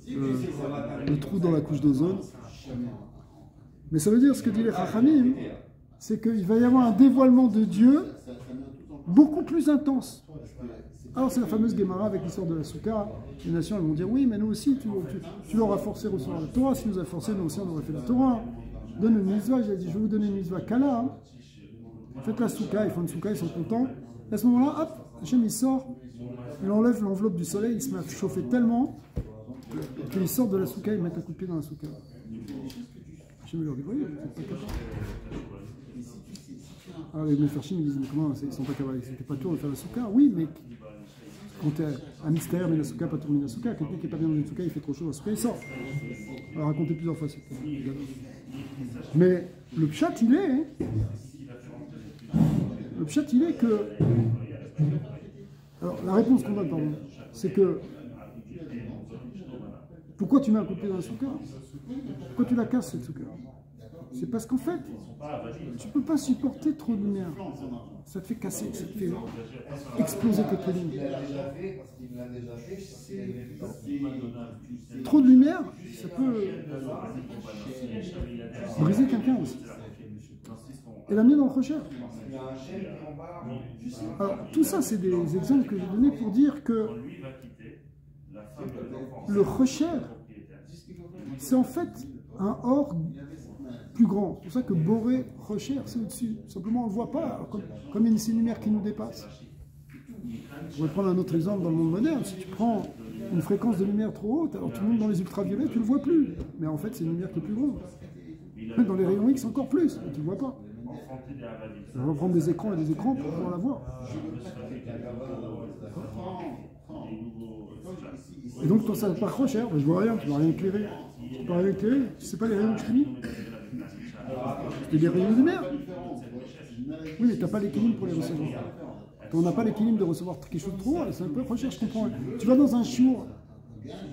le trou dans la couche d'ozone. Mais ça veut dire, ce que dit les Chachamim, c'est qu'il va y avoir un dévoilement de Dieu beaucoup plus intense. Alors c'est la fameuse Gemara avec l'histoire de la Souka. Les nations elles vont dire, oui, mais nous aussi, tu leur as forcé à recevoir la Torah. Si nous a forcé, nous aussi on aurait fait la Torah. Donne une mitzvah, j'ai dit, je vais vous donner une mitzvah Kala. Hein. Faites la Souka, ils font une Souka, ils sont contents. Et à ce moment-là, hop, Hachem il sort, il enlève l'enveloppe du soleil, il se met à chauffer tellement qu'il sort de la Souka, il met un coup de pied dans la Souka. Hachem il leur dit, oui, vous n'êtes pas capable. Alors les Mefarchim ils disent, mais comment, ils ne sont pas capables, c'était pas tour de faire la Souka. Oui, mais quand tu es un mystère, mais la Souka, pas tourner la Souka, quelqu'un qui n'est pas bien dans une Souka, il fait trop chaud, la Souka, il sort. On l'a raconté plusieurs fois. Mais le pshat, il est... Hein, le pshat, il est que... Alors, la réponse qu'on donne, pardon, c'est que... Pourquoi tu mets un coup de pied dans la Souka? Pourquoi tu la casses, cette Souka? C'est parce qu'en fait, tu ne peux pas supporter trop de lumière. Ça te fait casser, ça te fait exploser tes prélims. Trop de lumière, ça peut briser quelqu'un aussi. Et l'amener dans le rocher. Alors, tout ça, c'est des exemples que j'ai donnés pour dire que le rocher, c'est en fait un or plus grand. C'est pour ça que Boré, Rocher, c'est au-dessus. Simplement, on ne le voit pas, comme c'est une lumière qui nous dépasse. Je vais prendre un autre exemple dans le monde moderne. Si tu prends une fréquence de lumière trop haute, alors tu montes dans les ultraviolets, tu ne le vois plus. Mais en fait, c'est une lumière qui est plus grande. Même dans les rayons X, encore plus. Tu ne le vois pas. On va prendre des écrans et des écrans pour pouvoir la voir. Et donc, toi, ça ne pas trop cher. Je vois rien, tu ne vas rien éclairer. Tu ne peux rien éclairer. Tu ne sais pas les rayons que je t'ai mis. C'est des rayons de lumière. Oui, mais tu n'as pas l'équilibre pour les recevoir. Quand on n'a pas l'équilibre de recevoir quelque chose de trop, c'est un peu recherche, je comprends. Tu vas dans un chiour,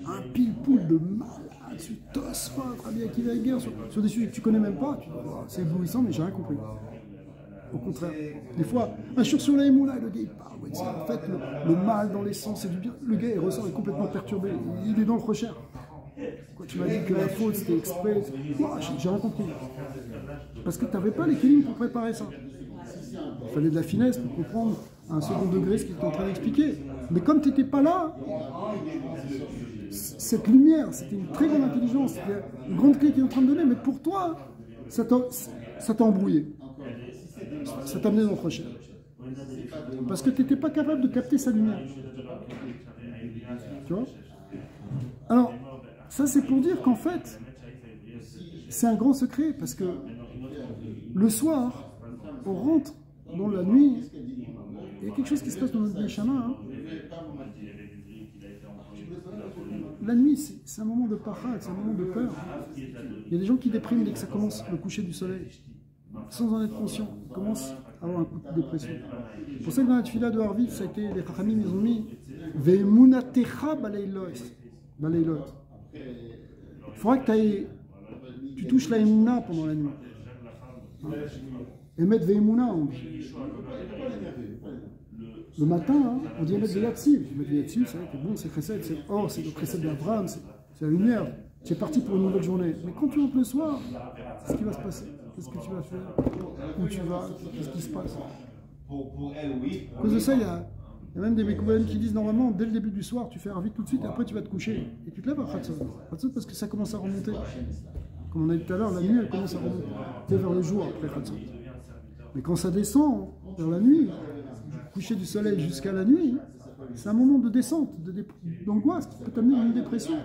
un pile-poule de malade, tu tosses pas, très bien, qui va guerre sur des sujets que tu connais même pas. C'est éblouissant, mais j'ai rien compris. Au contraire, des fois, un chiour sur la émoula, le gars il parle. Ouais, en fait, le mal dans les sens, c'est du bien. Le gars il ressort, il est complètement perturbé. Il est dans le recherche. Quoi, tu m'as dit que la faute c'était exprès. J'ai rien compris. Parce que tu n'avais pas l'équilibre pour préparer ça. Il fallait de la finesse pour comprendre à un second degré ce qu'il était en train d'expliquer. Mais comme tu n'étais pas là, cette lumière, c'était une très grande intelligence, c'était une grande clé qu'il est en train de donner, mais pour toi, ça t'a embrouillé. Ça t'a amené dans le prochain. Parce que tu n'étais pas capable de capter sa lumière. Tu vois? Alors, ça c'est pour dire qu'en fait, c'est un grand secret, parce que le soir, on rentre dans la nuit, il y a quelque chose qui se passe dans notre Neshama. Hein. La nuit, c'est un moment de parade, c'est un moment de peur. Il y a des gens qui dépriment dès que ça commence le coucher du soleil, sans en être conscient. Ils commencent à avoir un coup de dépression. C'est pour ça que dans la tefila de Harvit, ça a été, les Chachamim, ils ont mis Ve'emunatecha baleilot. Il faudra que tu touches la Emouna pendant la nuit. Et mettre Ve'emouna, on dit. Le matin, hein, on dit mettre Ve'yatsiv. Mettre Ve'yatsiv, c'est vrai que bon, c'est Chesed, c'est or, c'est le Chesed d'Abraham, c'est la lumière. Tu es parti pour une nouvelle journée. Mais quand tu rentres le soir, c'est ce qui va se passer. Qu'est-ce que tu vas faire? Où tu vas? Qu'est-ce qui se passe? Pour elle, oui. À cause de ça, il y a même des Mekoubanim qui disent normalement, dès le début du soir, tu fais un vite tout de suite et après tu vas te coucher. Et tu te lèves à Khatsot. Khatsot parce que ça commence à remonter. Comme on a dit tout à l'heure, la nuit, elle commence à remonter vers le jour après Khatsot. Mais quand ça descend vers la nuit, du coucher du soleil jusqu'à la nuit, c'est un moment de descente, d'angoisse qui peut t'amener dans une dépression.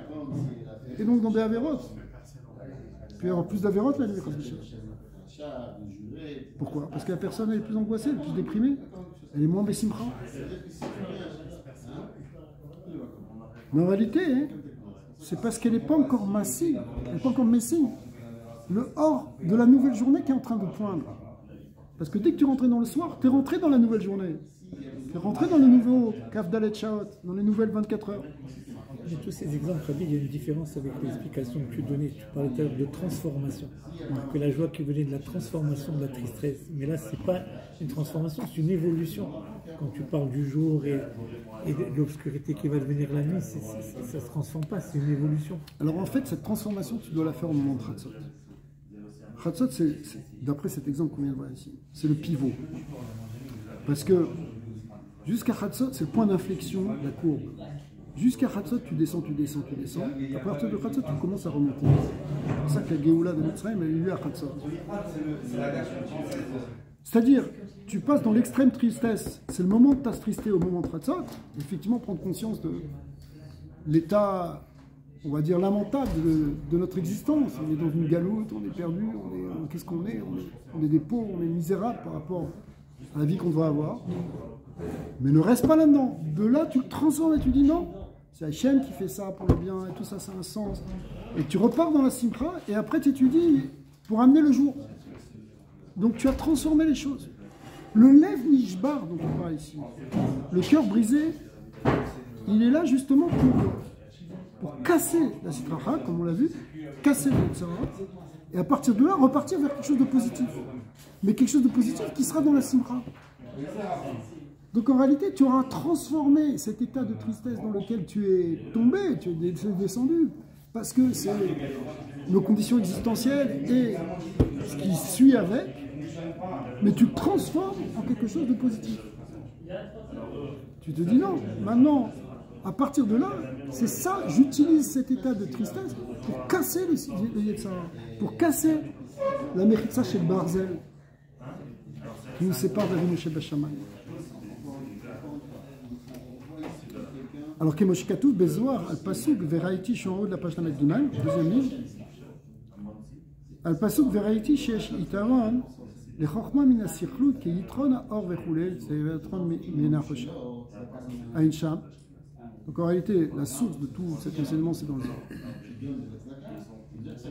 Et donc dans des avérotes. Puis il y aura plus d'avérotes la nuit, comme je Pourquoi? Parce que la personne elle est plus angoissée, elle est plus déprimée, elle est moins bessimcha. Mais en réalité, hein, c'est parce qu'elle n'est pas encore massive, elle n'est pas encore messine. Le hors de la nouvelle journée qui est en train de poindre. Parce que dès que tu rentrais dans le soir, tu es rentré dans la nouvelle journée. Tu es rentré dans le nouveau Kaf Dalet Shaot, dans les nouvelles 24 heures. Mais tous ces exemples, Rabbi, il y a une différence avec l'explication que tu donnais. Tu parlais tout à l'heure de transformation. Que la joie qui venait de la transformation de la tristesse. Mais là, ce n'est pas une transformation, c'est une évolution. Quand tu parles du jour et de l'obscurité qui va devenir la nuit, ça ne se transforme pas, c'est une évolution. Alors en fait, cette transformation, tu dois la faire au moment de Khatsot. Khatsot, d'après cet exemple qu'on vient de voir ici, c'est le pivot. Parce que jusqu'à Khatsot, c'est le point d'inflexion de la courbe. Jusqu'à Khatsot, tu descends, tu descends, tu descends. À partir de Khatsot, tu commences à remonter. C'est pour ça que la Géoula de Mitzrayim, elle est lieu à Khatsot. C'est-à-dire, tu passes dans l'extrême tristesse. C'est le moment de ta tristesse au moment de Khatsot. Effectivement, prendre conscience de l'état, on va dire, lamentable de notre existence. On est dans une galoute, on est perdu, qu'est-ce qu'on est? On est des pauvres, on est misérables par rapport à la vie qu'on devrait avoir. Mais ne reste pas là-dedans. De là, tu le transformes et tu dis non. C'est Hachem qui fait ça pour le bien et tout ça, ça a un sens. Et tu repars dans la simcha et après tu étudies pour amener le jour. Donc tu as transformé les choses. Le lev nishbar dont on parle ici, le cœur brisé, il est là justement pour casser la sitracha, comme on l'a vu, casser le tzara, et à partir de là repartir vers quelque chose de positif. Mais quelque chose de positif qui sera dans la simcha. Donc en réalité, tu auras transformé cet état de tristesse dans lequel tu es tombé, tu es descendu, parce que c'est nos conditions existentielles et ce qui suit avec, mais tu le transformes en quelque chose de positif. Tu te dis non, maintenant, à partir de là, c'est ça, j'utilise cet état de tristesse pour casser le Yetzara, pour casser la Mechitza chez le Barzel, qui nous sépare d'Avinu chez Bashamay. Alors que Moshe Katouf, Bezoar, Al-Pasuk, Veraïti, je suis en haut de la page Lamed Gimal, deuxième ligne. Al-Pasuk, Veraïti, Shesh Itaron, les Chochma Mina Sikhlut, qui Yitron à Or Vechoulel, c'est Yitron Mina Chosha, à Incham. Donc en réalité, la source de tout cet enseignement, c'est dans le Zohar.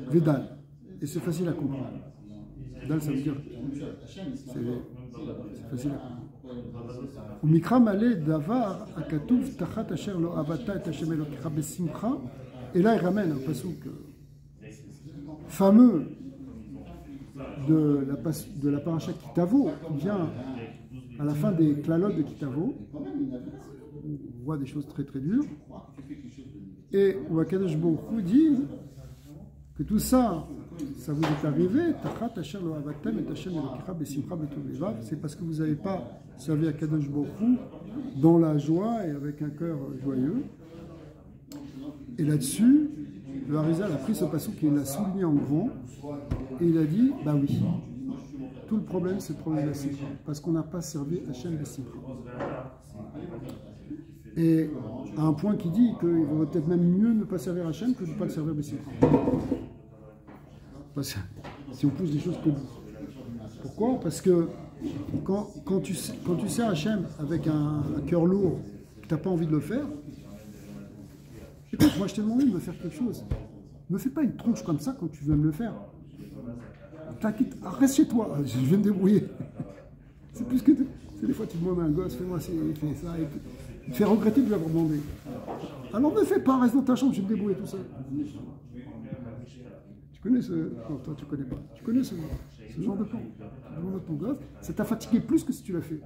Vedal. Et c'est facile à comprendre. Vedal, ça veut dire. C'est facile à comprendre. ומקרא מלא דבר הכתוב תחת אשר לא עבדת את השם אלוקיך בשמחה et là il ramène un pasuk fameux de la paracha Kitavo qui vient à la fin des klalot de Kitavo. On voit des choses très très dures et où Akadosh Baruch Hu dit que tout ça vous est arrivé, c'est parce que vous n'avez pas servi à Kadosh Baruch Hu dans la joie et avec un cœur joyeux. Et là-dessus, le Harizal a pris ce passouk et il l'a souligné en grand et il a dit, bah oui, tout le problème c'est le problème de la simcha, parce qu'on n'a pas servi Hachem de simcha. Et à un point qui dit qu'il vaudrait peut-être même mieux ne pas servir Hachem que de ne pas le servir de simcha. Parce que si on pousse des choses comme pourquoi? Parce que quand tu sers Hachem avec un cœur lourd, que tu n'as pas envie de le faire, écoute, moi je t'ai demandé de me faire quelque chose. Ne me fais pas une tronche comme ça quand tu veux me le faire. T'inquiète, reste chez toi, je vais me débrouiller. C'est plus que... C'est des fois tu demandes à un gosse, fais-moi ça, fais ça, et il te fait regretter de lui avoir demandé. Alors ne fais pas, reste dans ta chambre, je vais me débrouiller tout seul. Tu connais ce... Non, toi, tu connais pas. Tu connais ce genre de plan. Le genre de ton gosse, ça t'a fatigué plus que si tu l'as fait.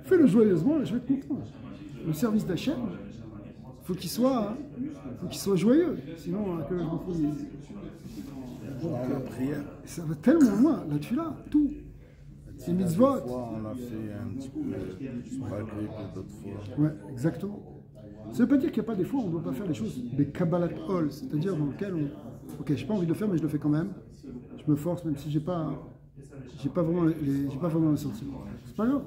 Fais-le joyeusement et je vais être content. Le service d'Hachem, il faut qu'il soit joyeux. Sinon, la prière. Ça va tellement loin, la tefila, tout. C'est mitzvot. Fois, on a fait un petit peu malgré que d'autres fois. Ouais, exactement. Ça ne veut pas dire qu'il n'y a pas des fois où on ne doit pas faire les choses des kabbalat ol, c'est-à-dire dans lequel on... Ok, j'ai pas envie de le faire, mais je le fais quand même. Je me force, même si j'ai pas vraiment les sentiments. C'est pas grave.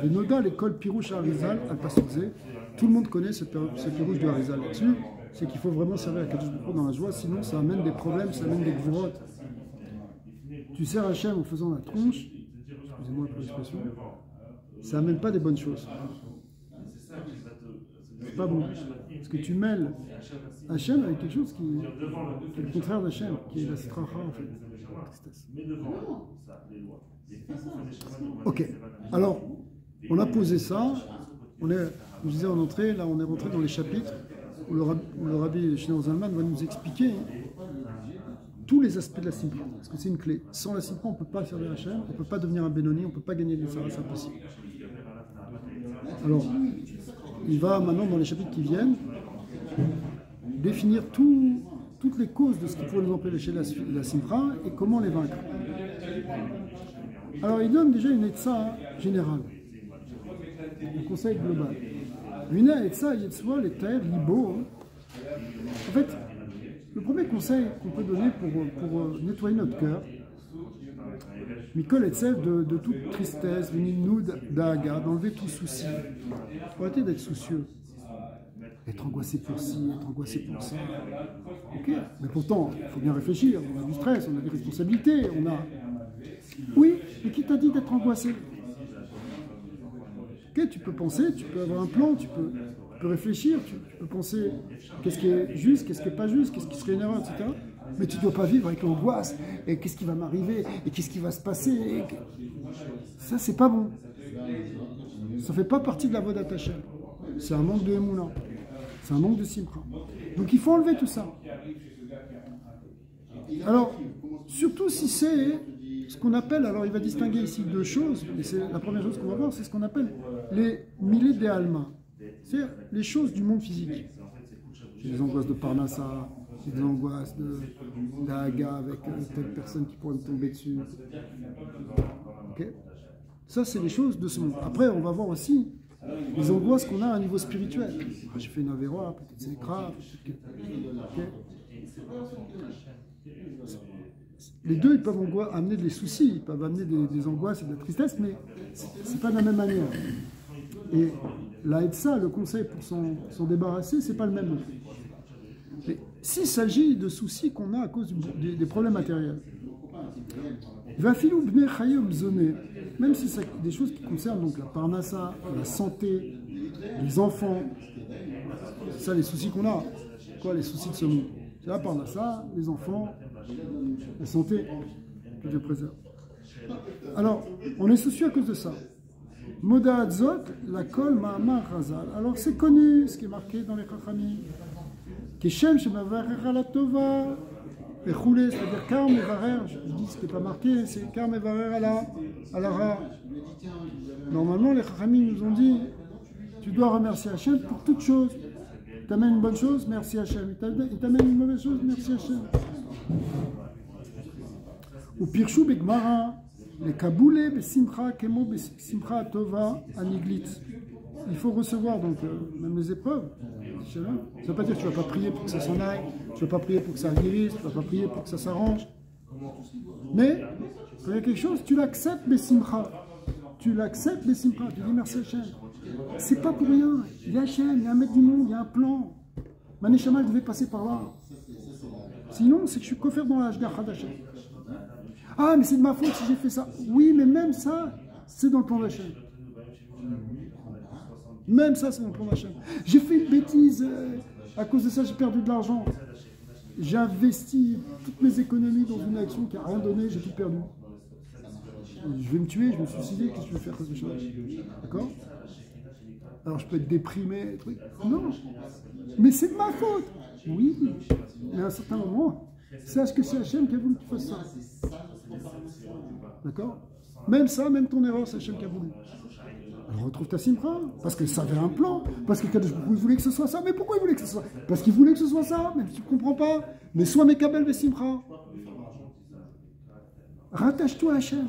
Noda l'école Pirouche Harizal al Pasukze. Tout le monde connaît ce Pirouche du Harizal là-dessus. C'est qu'il faut vraiment servir à Kadosh Baruch Hu dans la joie, sinon ça amène des problèmes, ça amène des gvurot. Tu sers Hachem en faisant la tronche, excusez-moi pour l'expression, ça amène pas des bonnes choses. C'est pas bon. Parce que tu mêles Hachem avec quelque chose qui est le contraire d'Hachem, qui est la stracha en fait. Ok, alors on a posé ça, je disais en entrée, là on est rentré dans les chapitres où le rabbi Shneur Zalman va nous expliquer tous les aspects de la simpra, parce que c'est une clé. Sans la simpra, on ne peut pas servir Hachem, on ne peut pas devenir un Benoni, on ne peut pas gagner des sarras, c'est impossible. Alors, il va maintenant dans les chapitres qui viennent définir toutes les causes de ce qui pourrait nous empêcher la simpra et comment les vaincre. Alors, il donne déjà une etza générale, un conseil global. Une etza yetzwa les taer libo. En fait, le premier conseil qu'on peut donner pour nettoyer notre cœur, Mikol Etzev, de toute tristesse, nous d'Aga, d'enlever tout souci. Il faut arrêter d'être soucieux, être angoissé pour ci, être angoissé pour ça. Ok, mais pourtant, il faut bien réfléchir, on a du stress, on a des responsabilités, on a... Oui, mais qui t'a dit d'être angoissé? Ok, tu peux penser, tu peux avoir un plan, tu peux réfléchir, tu peux penser qu'est-ce qui est juste, qu'est-ce qui n'est pas juste, qu'est-ce qui serait une erreur, etc. Mais tu ne dois pas vivre avec l'angoisse, et qu'est-ce qui va m'arriver, et qu'est-ce qui va se passer. Ça, c'est pas bon. Ça ne fait pas partie de la vodat Hashem. C'est un manque de Emouna. C'est un manque de Simcha. Donc il faut enlever tout ça. Alors, surtout si c'est ce qu'on appelle, alors il va distinguer ici deux choses, et c'est la première chose qu'on va voir, c'est ce qu'on appelle les milés de Alma. C'est-à-dire les choses du monde physique. J'ai des angoisses de Parnassa, j'ai des angoisses d'Aga avec telle personne qui pourrait me tomber dessus. Okay. Ça, c'est les choses de ce monde. Après, on va voir aussi les angoisses qu'on a à un niveau spirituel. J'ai fait une avéra, peut-être c'est grave. Okay. Les deux, ils peuvent amener des soucis, ils peuvent amener des angoisses et de la tristesse, mais c'est pas de la même manière. Et la Etza, le conseil pour s'en débarrasser, c'est pas le même. Mais s'il s'agit de soucis qu'on a à cause des problèmes matériels, même si c'est des choses qui concernent donc la parnassa, la santé, les enfants, c'est ça les soucis qu'on a. Quoi, les soucis de ce monde? C'est la parnassa, les enfants, la santé, que Dieu préserve. Alors, on est soucieux à cause de ça. Moda Adzot, la kol ma'amar razal. Alors, c'est connu ce qui est marqué dans les Chachamim. Keshem shemavarer ala tova, echule, c'est-à-dire kar mevarer, je dis ce qui n'est pas marqué, c'est kar mevarer ala ra. Normalement, les Chachamim nous ont dit, tu dois remercier Hachem pour toute chose. Il t'amène une bonne chose, merci Hachem. Il t'amène une mauvaise chose, merci Hachem. Ou Pirshu Begmara, les Kaboulé, Besimcha, Kemo, Besimcha, Tova, Aniglit. Il faut recevoir donc même les épreuves. Ça ne veut pas dire que tu ne vas pas prier pour que ça s'en aille, tu ne vas pas prier pour que ça guérisse, tu ne vas pas prier pour que ça s'arrange. Mais quand il y a quelque chose, tu l'acceptes, Besimcha. Tu l'acceptes, Besimcha. Tu dis merci Hachem. C'est pas pour rien. Il y a Hachem, il y a un maître du monde, il y a un plan. Maneshama devait passer par là. Sinon, c'est que je suis coffert dans la Hashgacha d'Hachem. Ah, mais c'est de ma faute si j'ai fait ça. Oui, mais même ça, c'est dans le plan d'Hachem. Même ça, c'est dans le plan d'Hachem. J'ai fait une bêtise. À cause de ça, j'ai perdu de l'argent. J'ai investi toutes mes économies dans une action qui n'a rien donné, j'ai tout perdu. Je vais me tuer, je vais me suicider, qu'est-ce que je vais faire comme chose? D'accord? Alors je peux être déprimé, truc. Non, mais c'est de ma faute. Oui, mais à un certain moment, sache que c'est Hachem qui a voulu que tu fasses ça. D'accord? Même ça, même ton erreur, c'est Hachem qui a voulu. Alors retrouve ta simcha, parce que ça avait un plan, parce que Kadosh Baruch Hu voulait que ce soit ça. Mais pourquoi il voulait que ce soit ça? Parce qu'il voulait que ce soit ça, mais tu ne comprends pas. Mais sois Mekabel ve simcha. Rattache-toi à Hachem.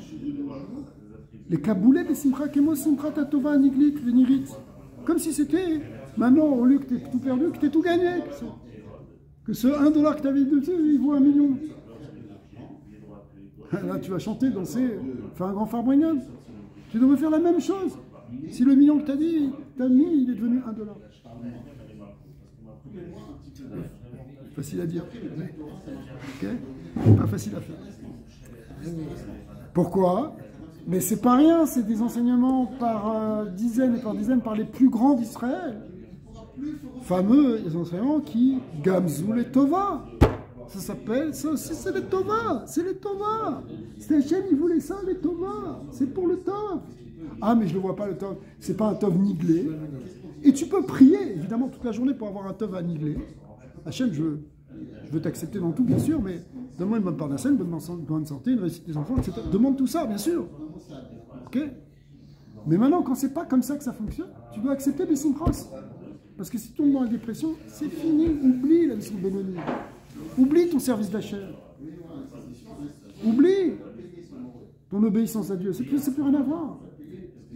Les kaboulets ve simcha, kemo simcha tatova niglit venirit. Comme si c'était, maintenant, au lieu que tu aies tout perdu, que tu aies tout gagné. Que ce 1 dollar que tu avais dessus, il vaut 1 million. Là, tu vas chanter, danser, faire un grand farbrignon. Tu devrais faire la même chose. Si le million que tu as dit, tu as mis, il est devenu 1 dollar. Facile à dire. Ok? Pas facile à faire. Pourquoi? Mais c'est pas rien, c'est des enseignements par dizaines et par les plus grands d'Israël. Fameux enseignements qui Gamzou les Tova. Ça s'appelle, ça aussi c'est les Tova, c'est les Tova. C'est Hachem, il voulait ça, les Tova. C'est pour le Tov. Ah, mais je ne le vois pas, le Tov. C'est pas un Tov niglé. Et tu peux prier, évidemment, toute la journée pour avoir un Tov à nigler. Hachem, je veux t'accepter dans tout, bien sûr, mais donne-moi une bonne part d'Hachem, une bonne santé, une réussite des enfants, etc. Demande tout ça, bien sûr. Ok? Mais maintenant, quand c'est pas comme ça que ça fonctionne, tu dois accepter les simchas. Parce que si tu tombes dans la dépression, c'est fini. Oublie la mission Benoni. Oublie ton service d'Hachem. Oublie ton obéissance à Dieu. C'est plus rien à voir.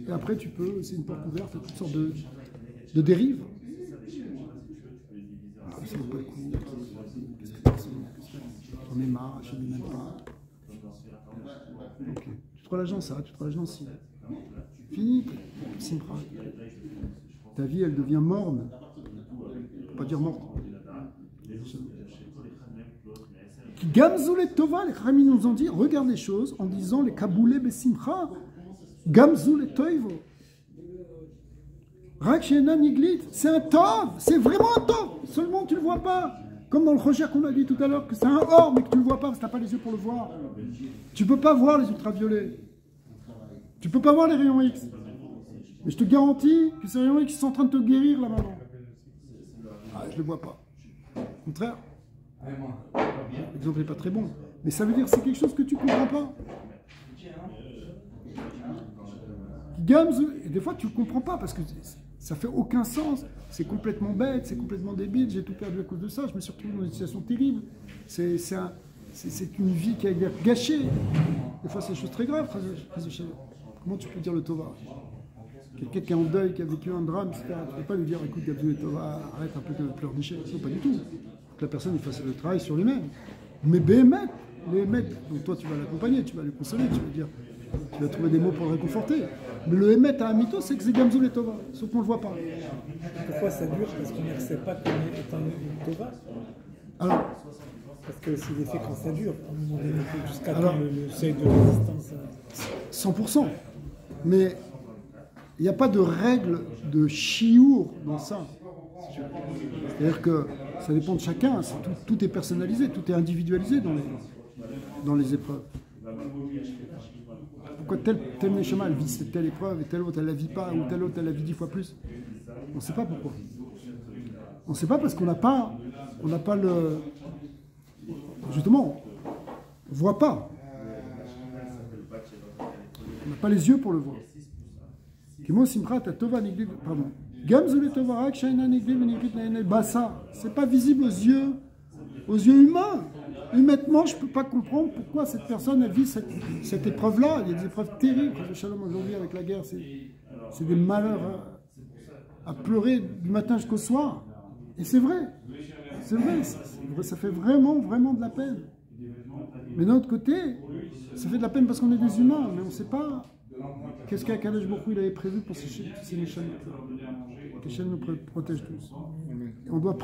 Et après, tu peux, c'est une porte ouverte à toutes sortes de dérives. Ah, ça vaut pas le coup. J'en ai marre, je ne dis même pas. Okay. Tu te relâches dans ça, tu te relâches dans ci. Fini, simcha. Ta vie, elle devient morne. Pas dire morte. Qui gamzou les tova, les Chachamim nous ont dit, regarde les choses en disant les kaboulé besimcha, gamzou les toivo. Rak she'ena niglit, c'est un tov, c'est vraiment un tov. Seulement tu le vois pas. Comme dans le Rocher qu'on a dit tout à l'heure, que c'est un or, mais que tu le vois pas parce que tu n'as pas les yeux pour le voir. Tu peux pas voir les ultraviolets. Tu peux pas voir les rayons X. Mais je te garantis que ces rayons X sont en train de te guérir là maintenant. Ah, je ne le vois pas. Au contraire, l'exemple n'est pas très bon. Mais ça veut dire que c'est quelque chose que tu ne comprends pas. Et des fois, tu ne comprends pas parce que ça ne fait aucun sens. C'est complètement bête, c'est complètement débile. J'ai tout perdu à cause de ça. Je me suis retrouvé dans une situation terrible. C'est une vie qui a été gâchée. Des fois, c'est des choses très graves. Comment tu peux dire le Tova? Quelqu'un qui est en deuil, qui a vécu un drame, etc. Tu ne peux pas lui dire, écoute, Gabriel Tova, arrête un peu de pleurnicher. Non, pas du tout. Il faut que la personne fasse le travail sur lui-même. Mais Béhémet, les mecs, donc toi tu vas l'accompagner, tu vas le consoler, tu vas dire, tu vas trouver des mots pour le réconforter. Mais le Hémet à un mytho, c'est que c'est Gamzou les Tova, sauf qu'on ne le voit pas. Pourquoi ça dure? Parce qu'on n'accepte pas qu'on est un Tova. Alors, parce que c'est l'effet quand ça dure, à un moment donné, jusqu'à atteindre le seuil de résistance. 100%. Mais il n'y a pas de règle de chiour dans ça. C'est-à-dire que ça dépend de chacun, tout est personnalisé, tout est individualisé dans les épreuves. Pourquoi telle Neshama, elle vit telle épreuve et telle autre, elle ne la vit pas, ou telle autre, elle la vit 10 fois plus? On ne sait pas pourquoi. On ne sait pas parce qu'on n'a pas le... Justement, on ne voit pas. On n'a pas les yeux pour le voir. Pardon. C'est pas visible aux yeux humains. Humainement, je ne peux pas comprendre pourquoi cette personne elle vit cette épreuve-là. Il y a des épreuves terribles. Aujourd'hui, avec la guerre, c'est des malheurs à pleurer du matin jusqu'au soir. Et c'est vrai. C'est vrai. Ça fait vraiment, vraiment de la peine. Mais d'un autre côté, ça fait de la peine parce qu'on est des humains, mais on ne sait pas qu'est-ce qu'Akadosh Baruch Hu il avait prévu pour ces méchants. Qu'Hachem nous protège tous. Et on doit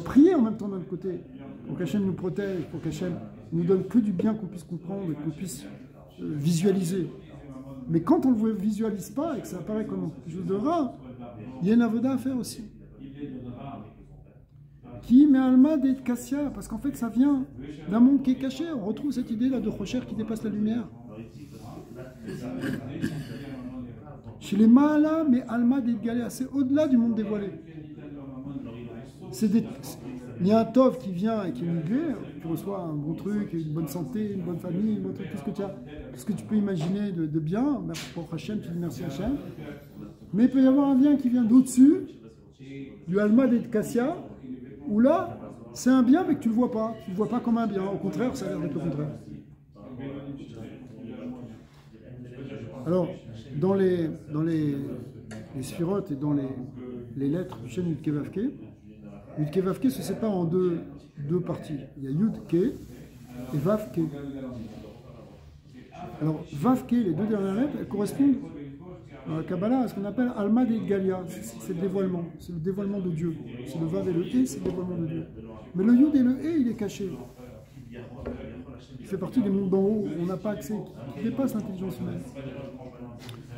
prier en même temps d'un autre côté, pour qu'Hachem nous protège, pour qu'Hachem nous donne que du bien qu'on puisse comprendre et qu'on puisse visualiser. Mais quand on ne le visualise pas et que ça apparaît comme quelque chose de rare, il y a une avoda à faire aussi. Qui met Alma d'être Kassia, parce qu'en fait ça vient d'un monde qui est caché. On retrouve cette idée là de Rocher qui dépasse la lumière. Chez les Mahala, mais Alma d'être Galéa, c'est au-delà du monde dévoilé. Il y a un Tov qui vient et qui est nivelé, tu reçois un bon truc, une bonne santé, une bonne famille, tout ce que tu peux imaginer de bien, pour Hachem, tu dis merci Hachem. Mais il peut y avoir un bien qui vient d'au-dessus, du Alma et de Cassia, où là, c'est un bien, mais que tu ne le vois pas. Tu ne le vois pas comme un bien. Au contraire, ça a l'air d'être le contraire. Alors, dans les sphirotes et dans les lettres du Shem Yud-Ke Vav-Ke, Yud-Ke Vav-Ke se sépare en deux parties. Il y a Yud-Ke et Vav-Ke. Alors, Vav-Ke, les deux dernières lettres, elles correspondent dans la Kabbalah à ce qu'on appelle Alma de Galia. C'est le dévoilement. C'est le dévoilement de Dieu. C'est le Vav et le E, c'est le dévoilement de Dieu. Mais le Yud et le E, il est caché. Il fait partie des mondes d'en haut où on n'a pas accès, qui dépasse l'intelligence humaine.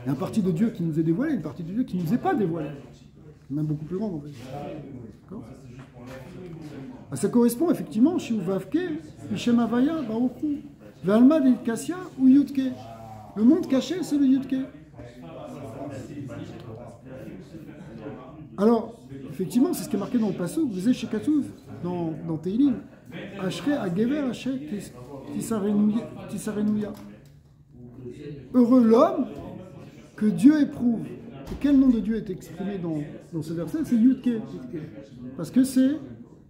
Il y a une partie de Dieu qui nous est dévoilée, une partie de Dieu qui ne nous est pas dévoilée. Même beaucoup plus grande en fait. D'accord ? Ça correspond effectivement chez Vavke, Shem Havaya, Baruchu, Valma de Kassia ou Yudke. Le monde caché, c'est le Yudke. Alors, effectivement, c'est ce qui est marqué dans le Passouk, vous êtes chez Katouf, dans Teilim. Ashre Agever Asher Tisarenouya. Heureux l'homme que Dieu éprouve. Et quel nom de Dieu est exprimé dans ce verset? C'est Yudke. Parce que c'est,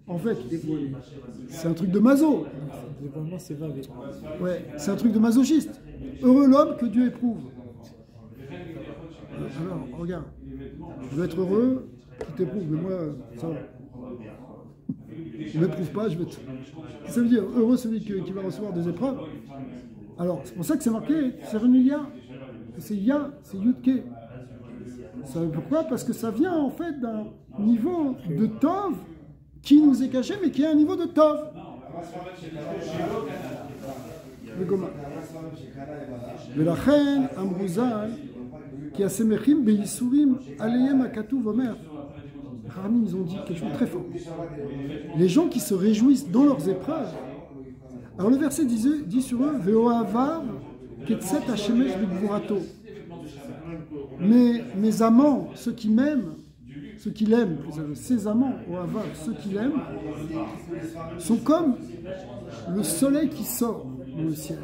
en fait, c'est un truc de maso. Ouais, c'est un truc de masochiste. Heureux l'homme que Dieu éprouve. Alors, regarde, je veux être heureux qui t'éprouve, mais moi, ça va. Je ne m'éprouve pas, je vais être... Ça veut dire heureux celui qui va recevoir des épreuves. Alors, c'est pour ça que c'est marqué, c'est Renulia. C'est Ya, c'est Yudke. Pourquoi? Parce que ça vient en fait d'un niveau de Tov qui nous est caché, mais qui est un niveau de Tov. Le Goma. Velachen, Amrouzal, qui a Semechim, Beisurim, Aleyem, Akatouv, Omer. Rami, ils ont dit quelque chose de très fort. Les gens qui se réjouissent dans leurs épreuves. Alors le verset dit sur eux, Veohavav, Ketset Hashemesh Bigvurato. Mais mes amants, ceux qui m'aiment, ceux qui l'aiment, ses amants, Oavav, ceux qui l'aiment, sont comme le soleil qui sort dans le ciel.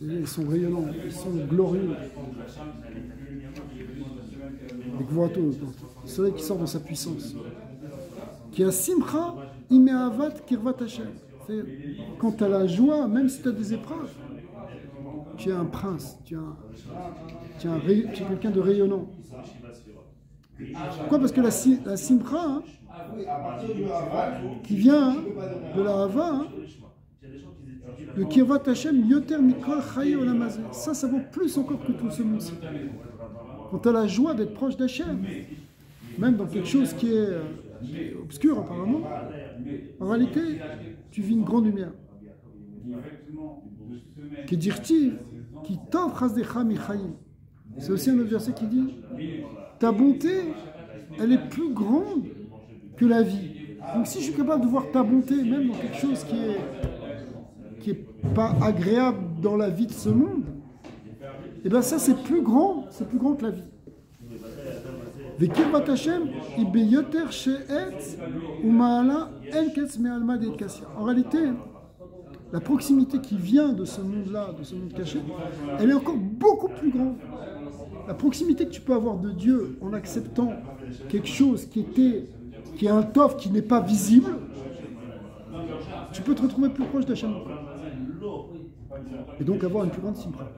Ils sont rayonnants, ils sont glorieux. Le soleil qui sort de sa puissance. Qui a simcha imeavat kirvat Hashem. Quand tu as la joie, même si tu as des épreuves, tu es un prince, tu es quelqu'un de rayonnant. Pourquoi? Parce que la simcha, qui vient de la hava, le kirvat Hashem yoter mikol chaye olamazé. Ça vaut plus encore que tout ce monde-ci. Quand tu as la joie d'être proche d'Hachem, même dans quelque chose qui est obscur apparemment, en réalité, tu vis une grande lumière. Qui dirti, qui t'offre chasdecha michayim. C'est aussi un autre verset qui dit, ta bonté, elle est plus grande que la vie. Donc si je suis capable de voir ta bonté, même dans quelque chose qui est pas agréable dans la vie de ce monde, et bien ça c'est plus grand que la vie. Vekirvat Hashem ibeyoter she'etz u'ma'ala en ketz me'alma de kassia. En réalité, la proximité qui vient de ce monde-là, de ce monde caché, elle est encore beaucoup plus grande. La proximité que tu peux avoir de Dieu en acceptant quelque chose qui est un tov qui n'est pas visible, tu peux te retrouver plus proche d'Hachem. Et donc avoir une plus grande simcha.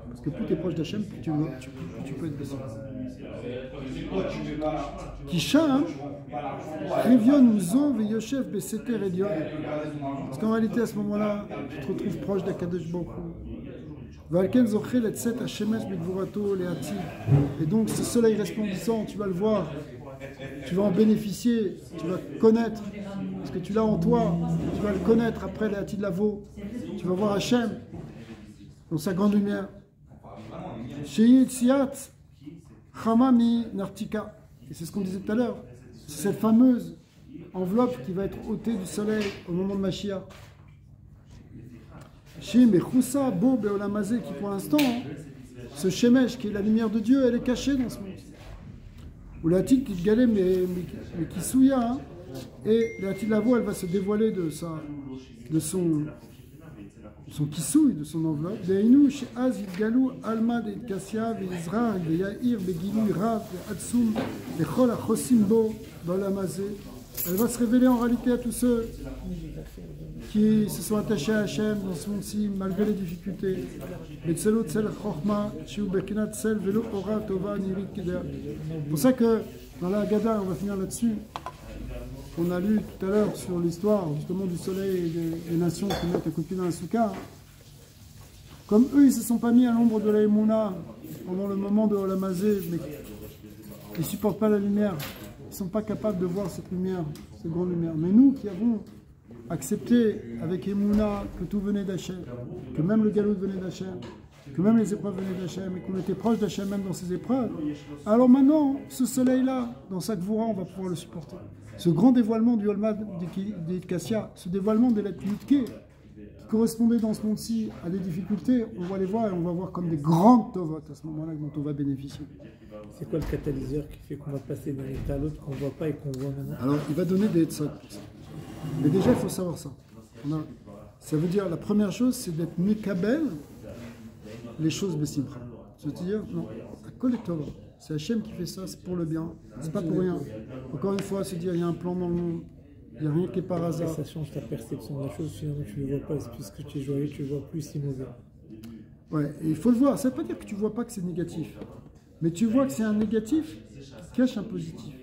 Parce que plus tu es proche d'Hachem, plus tu peux être blessé. Kisham, Rivion Uzo, Veyoshev, Beseter Elion. Parce qu'en réalité, à ce moment-là, tu te retrouves proche d'Akadosh Baruch Hu. Valken Zochel et Tset Hashemesh Bigvurato Leati. Et donc, ce soleil resplendissant, tu vas le voir, tu vas en bénéficier, tu vas connaître, parce que tu l'as en toi, tu vas le connaître après Leati de Lavo. Tu vas voir Hachem dans sa grande lumière. Sheyit Siat. Chamami Nartika, et c'est ce qu'on disait tout à l'heure, c'est cette fameuse enveloppe qui va être ôtée du soleil au moment de Mashiach. Shim et Choussa, Bo Beolamazé, qui pour l'instant, ce Shemesh qui est la lumière de Dieu, elle est cachée dans ce monde. Ou la tique qui galait, mais qui souilla, et la tique Lavo, elle va se dévoiler de son son kissouille, de son enveloppe. Deinu she'az yitgalu alma de'kassia ve'izrar ve'ya'ir be'gilui rav ve'atsum lechol hachosim bo ba'olam hazeh. Elle va se révéler en réalité à tous ceux qui se sont attachés à Hachem dans ce monde-ci, malgré les difficultés. C'est pour ça que dans la Haggadah, on va finir là-dessus, on a lu tout à l'heure sur l'histoire justement du soleil et des nations qui mettent un coup de pied dans la soukha. Comme eux, ils ne se sont pas mis à l'ombre de la Emouna pendant le moment de Olam Hazeh, mais ils ne supportent pas la lumière. Ils ne sont pas capables de voir cette lumière, cette grande lumière. Mais nous qui avons accepté avec Emouna que tout venait d'Hachem, que même le galout venait d'Hachem, que même les épreuves venaient d'Hachem et qu'on était proche d'Hachem même dans ces épreuves, alors maintenant, ce soleil-là, dans sa Gvoura, on va pouvoir le supporter. Ce grand dévoilement du Olmad des Kassia, ce dévoilement des lettres Yudke, qui correspondait dans ce monde-ci à des difficultés, on va les voir et on va voir comme des grandes tovot à ce moment-là dont on va bénéficier. C'est quoi le catalyseur qui fait qu'on va passer d'un état à l'autre qu'on ne voit pas et qu'on voit maintenant? Alors, il va donner des etzot. Mais déjà, il faut savoir ça. Ça veut dire, la première chose, c'est d'être mekabel les choses besimcha. C'est-à-dire, non, c'est Hachem qui fait ça, c'est pour le bien, c'est pas pour rien. Encore une fois, se dire, il y a un plan dans le monde, il n'y a rien qui est par hasard. Ça change ta perception de la chose, finalement tu ne le vois pas, puisque tu es joyeux, tu le vois plus si mauvais. Ouais, et il faut le voir, ça ne veut pas dire que tu ne vois pas que c'est négatif, mais tu vois que c'est un négatif qui cache un positif,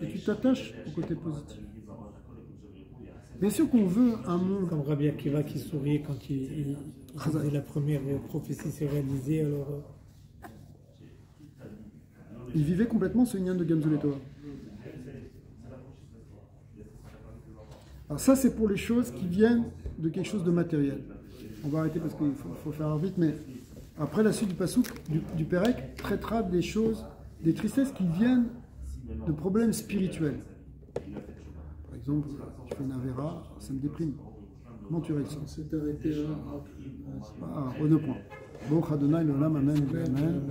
et tu t'attaches au côté positif. Bien sûr qu'on veut un monde... Comme Rabbi Akiva qui souriait quand la première prophétie s'est réalisée, alors... Il vivait complètement ce lien de Gamzul et Torah. Alors ça, c'est pour les choses qui viennent de quelque chose de matériel. On va arrêter parce qu'il faut faire vite, mais après la suite du Passouk, du Pérec, traitera des choses, des tristesses qui viennent de problèmes spirituels. Par exemple, tu fais une avéra, ça me déprime. Comment tu réussis? C'est arrêté là. Aux 2 points. Bon, Adonai, l'Olam, Amen, Amen.